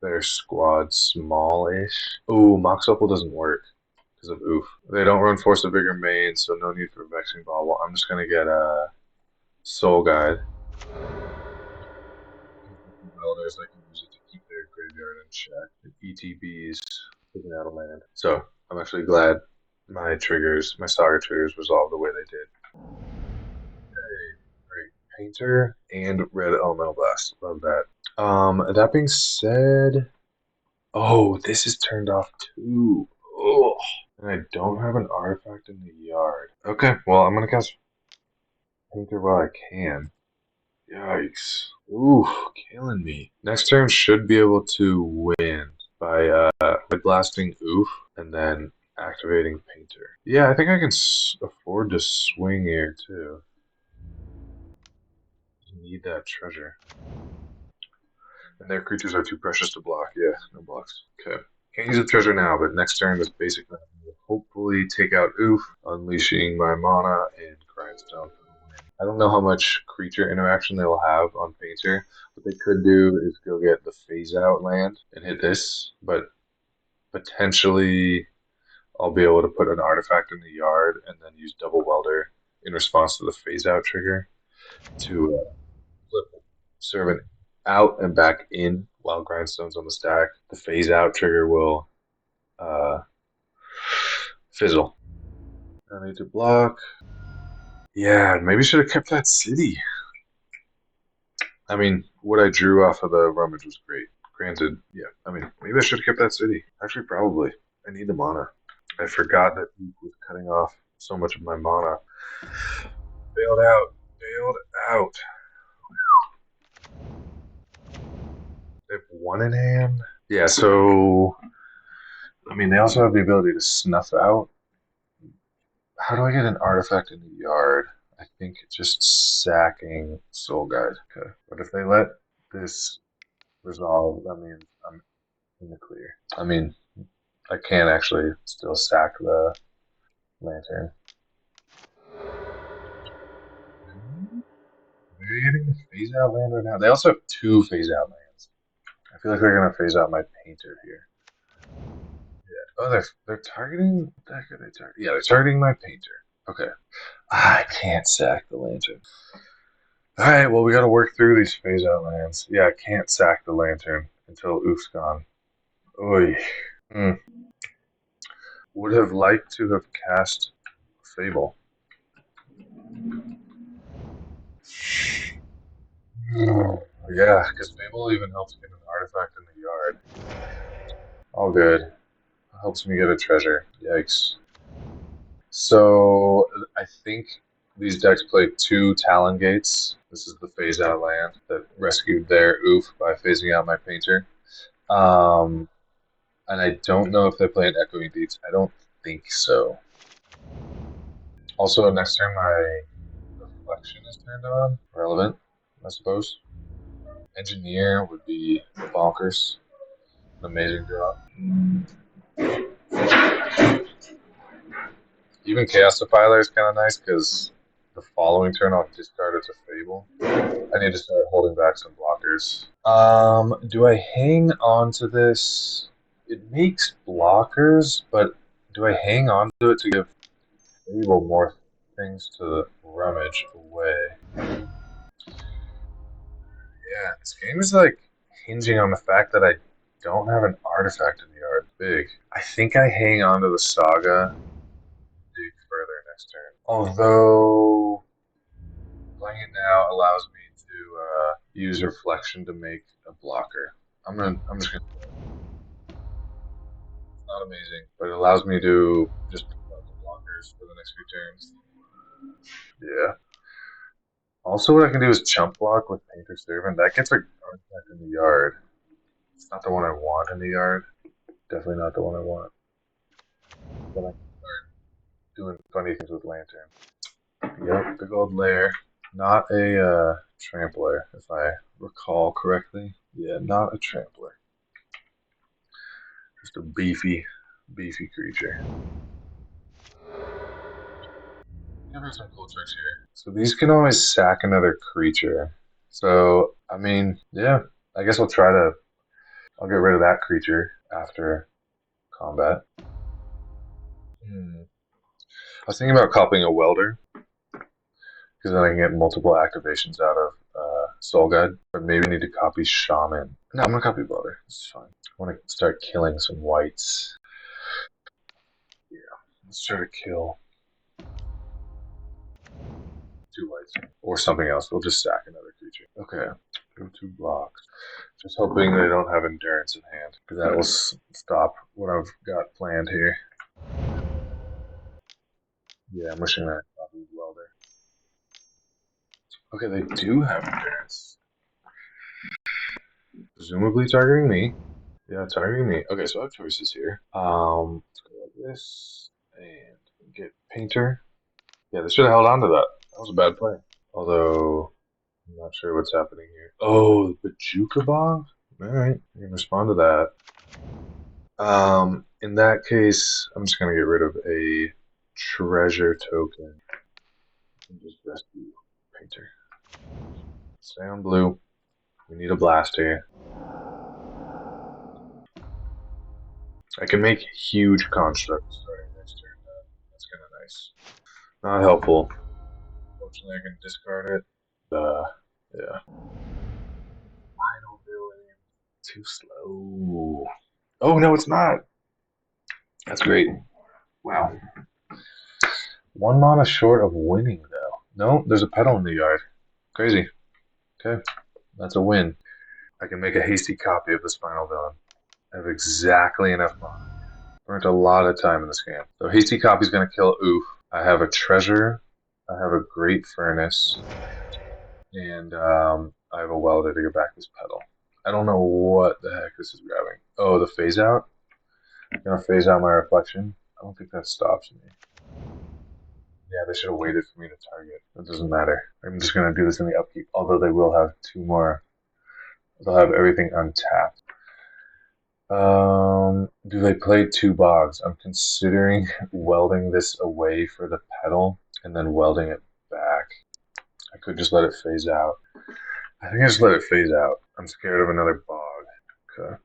their squad small-ish. Ooh, Mox Opal doesn't work because of oof. They don't run Force of Vigor main, so no need for Vexing Ball. Well, I'm just gonna get a Soul Guide. Welders, I can use it to keep their graveyard in check. The ETBs taking out a land. So I'm actually glad my Saga triggers resolved the way they did. Great. Painter and Red Elemental Blast. Love that. That being said, oh, this is turned off too. Oh, and I don't have an artifact in the yard. Okay, well, I'm gonna cast Painter while I can. Yikes. Ooh, killing me. Next turn should be able to win by blasting Oof and then activating Painter. Yeah, I think I can afford to swing here too. Need that treasure. And their creatures are too precious to block. Yeah, no blocks. Okay. Can't use the treasure now, but next turn this basic will hopefully take out Oof, unleashing my mana and Grindstone. I don't know how much creature interaction they will have on Painter. What they could do is go get the phase out land and hit this, but potentially I'll be able to put an artifact in the yard and then use Double Welder in response to the phase out trigger to flip servant out and back in while Grindstone's on the stack. The phase out trigger will fizzle. I need to block. Yeah, maybe should have kept that city. I mean, what I drew off of the rummage was great. Granted, yeah, I mean, maybe I should have kept that city. Actually, probably. I need the mana. I forgot that he was cutting off so much of my mana. Bailed out. Bailed out. They have 1 in hand. Yeah, so I mean, they also have the ability to snuff out. How do I get an artifact in the yard? I think just sacking Soul Guide. Okay. But if they let this resolve, that means I'm in the clear. I mean, I can actually still sack the lantern. They're getting the phase out land right now. They also have two phase out lands. I feel like they're gonna phase out my painter here. Yeah. Oh, they're targeting. What the heck are they targeting? Yeah, they're targeting my painter. Okay. I can't sack the lantern. All right. Well, we got to work through these phase out lands. Yeah, I can't sack the lantern until Oof's gone. Oy. Hmm. Would have liked to have cast Fable. Yeah, because Fable even helps get an artifact in the yard. All good. Helps me get a treasure. Yikes. So I think these decks play two Talon Gates. This is the phase out land that rescued their Oof by phasing out my painter. Um, and I don't know if they play an Echoing Deeds. I don't think so. Also, next turn my Reflection is turned on. Relevant, I suppose. Engineer would be bonkers. An amazing draw. Even Chaos Defiler is kind of nice because the following turn I'll discard it to Fable. I need to start holding back some blockers. Do I hang on to this? It makes blockers, but do I hang on to it to give Fable more things to rummage away? Yeah, this game is like hinging on the fact that I don't have an artifact in the yard. Big. I think I hang on to the Saga dig further next turn. Although playing it now allows me to use Reflection to make a blocker. I'm just gonna. It's not amazing, but it allows me to just pick up the blockers for the next few turns. Yeah. Also, what I can do is chump block with Painter Servant. That gets a artifact in the yard. It's not the one I want in the yard. Definitely not the one I want. But I can start doing funny things with Lantern. Yep, big old lair. Not a trampler, if I recall correctly. Yeah, not a trampler. Just a beefy creature. Give her some cool tricks here. So these can always sack another creature. So, I mean, yeah, I guess I'll get rid of that creature after combat. I was thinking about copying a welder, because then I can get multiple activations out of Soul Guide, but maybe I need to copy Shaman. No, I'm gonna copy welder. It's fine. I want to start killing some whites. Yeah, let's try to kill two whites or something else. We'll just sack another creature. Okay, go two blocks. Just hoping they don't have endurance in hand, because that will stop what I've got planned here. Yeah, I'm wishing that copy welder. Okay, they do have endurance. Presumably targeting me. Yeah, targeting me. Okay, so I have choices here. Let's go like this and get painter. Yeah, they should have held on to that. That was a bad play. Although I'm not sure what's happening here. Oh, the Bajuka Bomb? Alright, I can respond to that. In that case, I'm just gonna get rid of a treasure token and just rescue painter. Stay on blue. We need a blast here. I can make huge constructs starting next turn. That's kind of nice. Not helpful. Fortunately, I can discard it. Yeah. Spinal Villain. Too slow. Oh no, it's not. That's great. Wow. One mana short of winning though. No, there's a pedal in the yard. Crazy. Okay, that's a win. I can make a hasty copy of the Spinal Villain. I have exactly enough mana. Burnt a lot of time in this game. So hasty copy is going to kill Oof. I have a treasure. I have a great furnace, and I have a welder to get back this pedal. I don't know what the heck this is grabbing. Oh, the phase out. I'm gonna phase out my reflection. I don't think that stops me. Yeah, they should have waited for me to target. It doesn't matter. I'm just gonna do this in the upkeep. Although they will have two more. They'll have everything untapped. Do they play two bogs? I'm considering welding this away for the pedal and then welding it back. I could just let it phase out. I think I just let it phase out. I'm scared of another bog. Okay.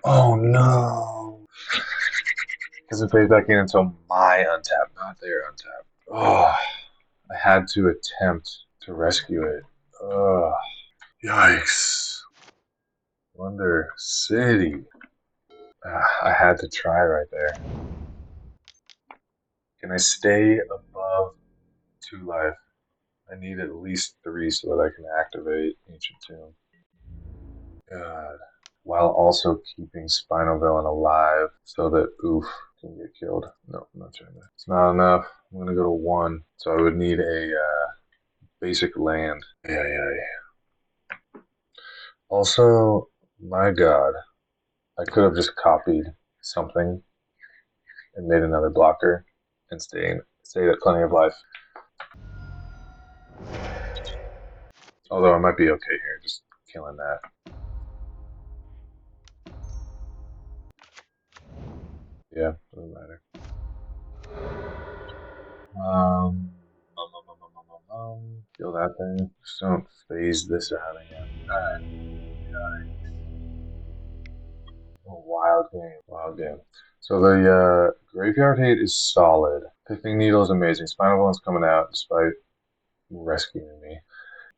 Oh no! Doesn't phase back in until my untap, not their untap. Oh, I had to attempt to rescue it. Oh, yikes. Wonder City. I had to try right there. Can I stay above 2 life? I need at least 3 so that I can activate Ancient Tomb. God. While also keeping Spinal Villain alive so that Oof can get killed. No, I'm not trying to. It's not enough. I'm going to go to 1. So I would need a basic land. Yeah. Also, my god, I could have just copied something and made another blocker and stayed at plenty of life. Although I might be okay here, just killing that. Yeah, doesn't matter. Kill that thing. Just don't phase this out again. Oh, wild game. So the graveyard hate is solid. Picking Needle is amazing. Spinal Villain's coming out despite rescuing me.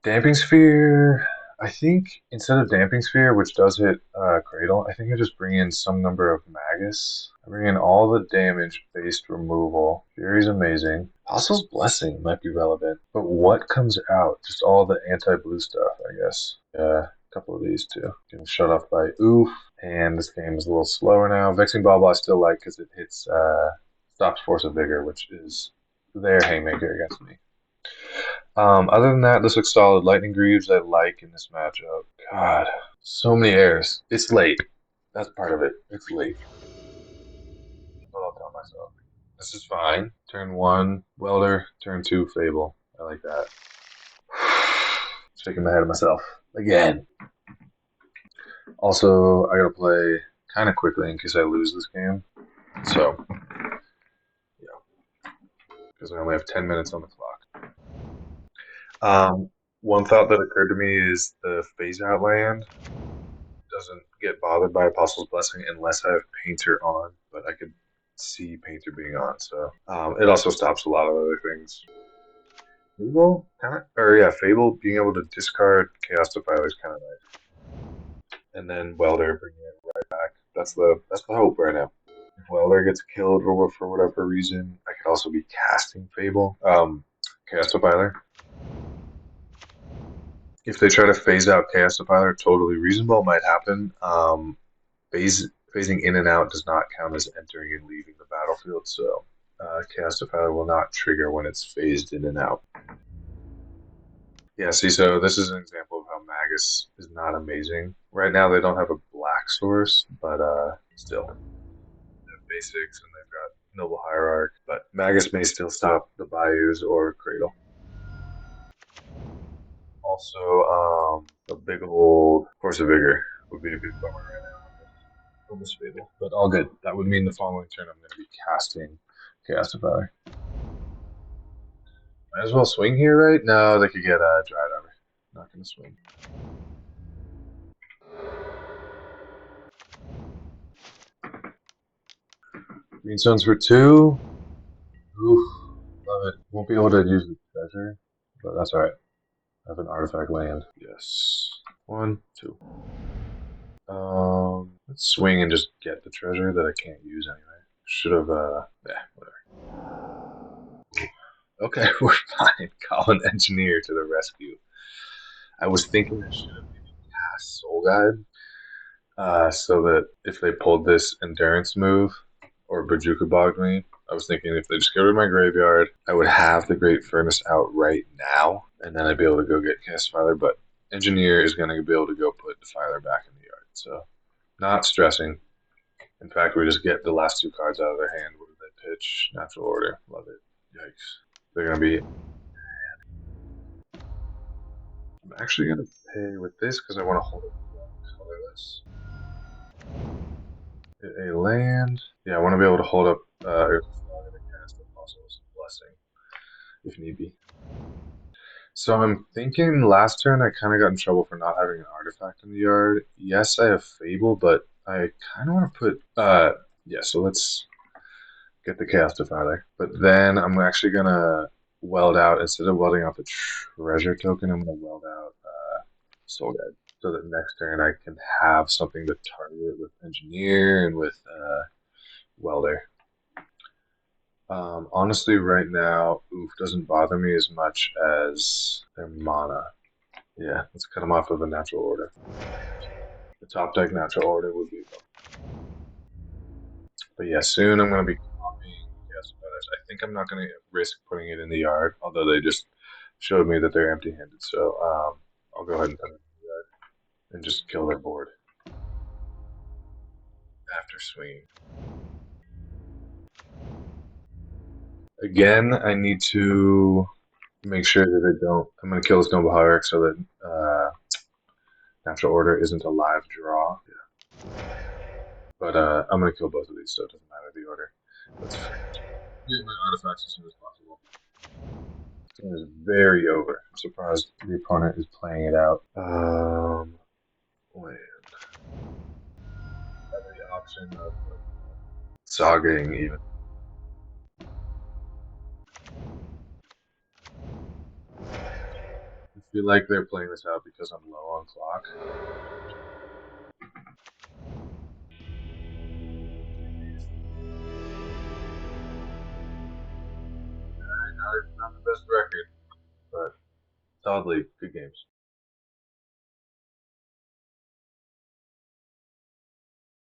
Damping Sphere, I think instead of Damping Sphere, which does hit Cradle, I think I just bring in some number of Magus. I bring in all the damage-based removal. Fury's amazing. Apostle's Blessing might be relevant, but what comes out? Just all the anti-blue stuff, I guess. Yeah, a couple of these too. Getting shut off by Oof, and this game is a little slower now. Vexing Bauble I still like because it hits stops Force of Vigor, which is their haymaker against me. Other than that, this looks solid. Lightning Greaves I like in this matchup. God, so many airs. It's late. That's part of it. It's late. That's what I'll tell myself. This is fine. Turn 1, Welder. Turn 2, Fable. I like that. Shaking my head at myself. Again. Also, I gotta play kind of quickly in case I lose this game. So, yeah. Because I only have 10 minutes on the clock. One thought that occurred to me is the phase out land doesn't get bothered by Apostle's Blessing unless I have Painter on, but I could see Painter being on, so it also stops a lot of other things. Fable, Fable being able to discard Chaos Defiler is kind of nice, and then Welder bringing it right back. That's the hope right now. If Welder gets killed or for whatever reason, I could also be casting Fable, Chaos Defiler. If they try to phase out Chaos Defiler, totally reasonable, might happen. Phasing in and out does not count as entering and leaving the battlefield, so Chaos Defiler will not trigger when it's phased in and out. Yeah, see, so this is an example of how Magus is not amazing. Right now they don't have a black source, but still. They have basics and they've got Noble Hierarch, but Magus may still stop the Bayous or Cradle. Also, a big old Force of Vigor would be a big bummer right now on this Fable. But all good. That would mean the following turn I'm going to be casting Chaos Defiler. Might as well swing here, right? No, they could get Dried Armor. Not going to swing. Greenstones for 2. Oof. Love it. Won't be able to use the treasure, but that's alright. I have an artifact land. Yes. 1, 2. Let's swing and just get the treasure that I can't use anyway. Should have, whatever. Okay, we're fine. Call an engineer to the rescue. I was thinking I should have maybe cast Soul Guide, so that if they pulled this endurance move or Bajuka bogged me, I was thinking if they just go to my graveyard, I would have the Great Furnace out right now, and then I'd be able to go get Cast Defiler, but Engineer is going to be able to go put Defiler back in the yard, so not stressing. In fact, we just get the last 2 cards out of their hand. What did they pitch? Natural Order. Love it. Yikes. They're gonna be. I'm actually gonna pay with this because I want to hold it colorless. A land. Yeah, I want to be able to hold up Earth Fog and cast a Apostle's Blessing if need be. So I'm thinking last turn I kind of got in trouble for not having an artifact in the yard. Yes, I have Fable, but I kind of want to put. Yeah, so let's get the Chaos Defiler. But then I'm actually gonna weld out, instead of welding out the treasure token, I'm gonna weld out Soul Guide. So that next turn I can have something to target with Engineer and with Welder. Honestly, right now, Oof doesn't bother me as much as their mana. Yeah, let's cut them off with a natural order. The top deck natural order would be. But yeah, soon I'm going to be copying Chaos Feathers. I think I'm not going to risk putting it in the yard, although they just showed me that they're empty-handed. So I'll go ahead and put it in the yard and just kill their board after swinging. Again, I need to make sure that they don't. I'm going to kill this Noble Hierarch so that natural order isn't a live draw. Yeah. But I'm going to kill both of these, so it doesn't matter the order. Let's get my artifacts as soon as possible. This game is very over. I'm surprised the opponent is playing it out. Land. Have the option of sagaing even. I feel like they're playing this out because I'm low on clock. Not the best record, but solidly good games.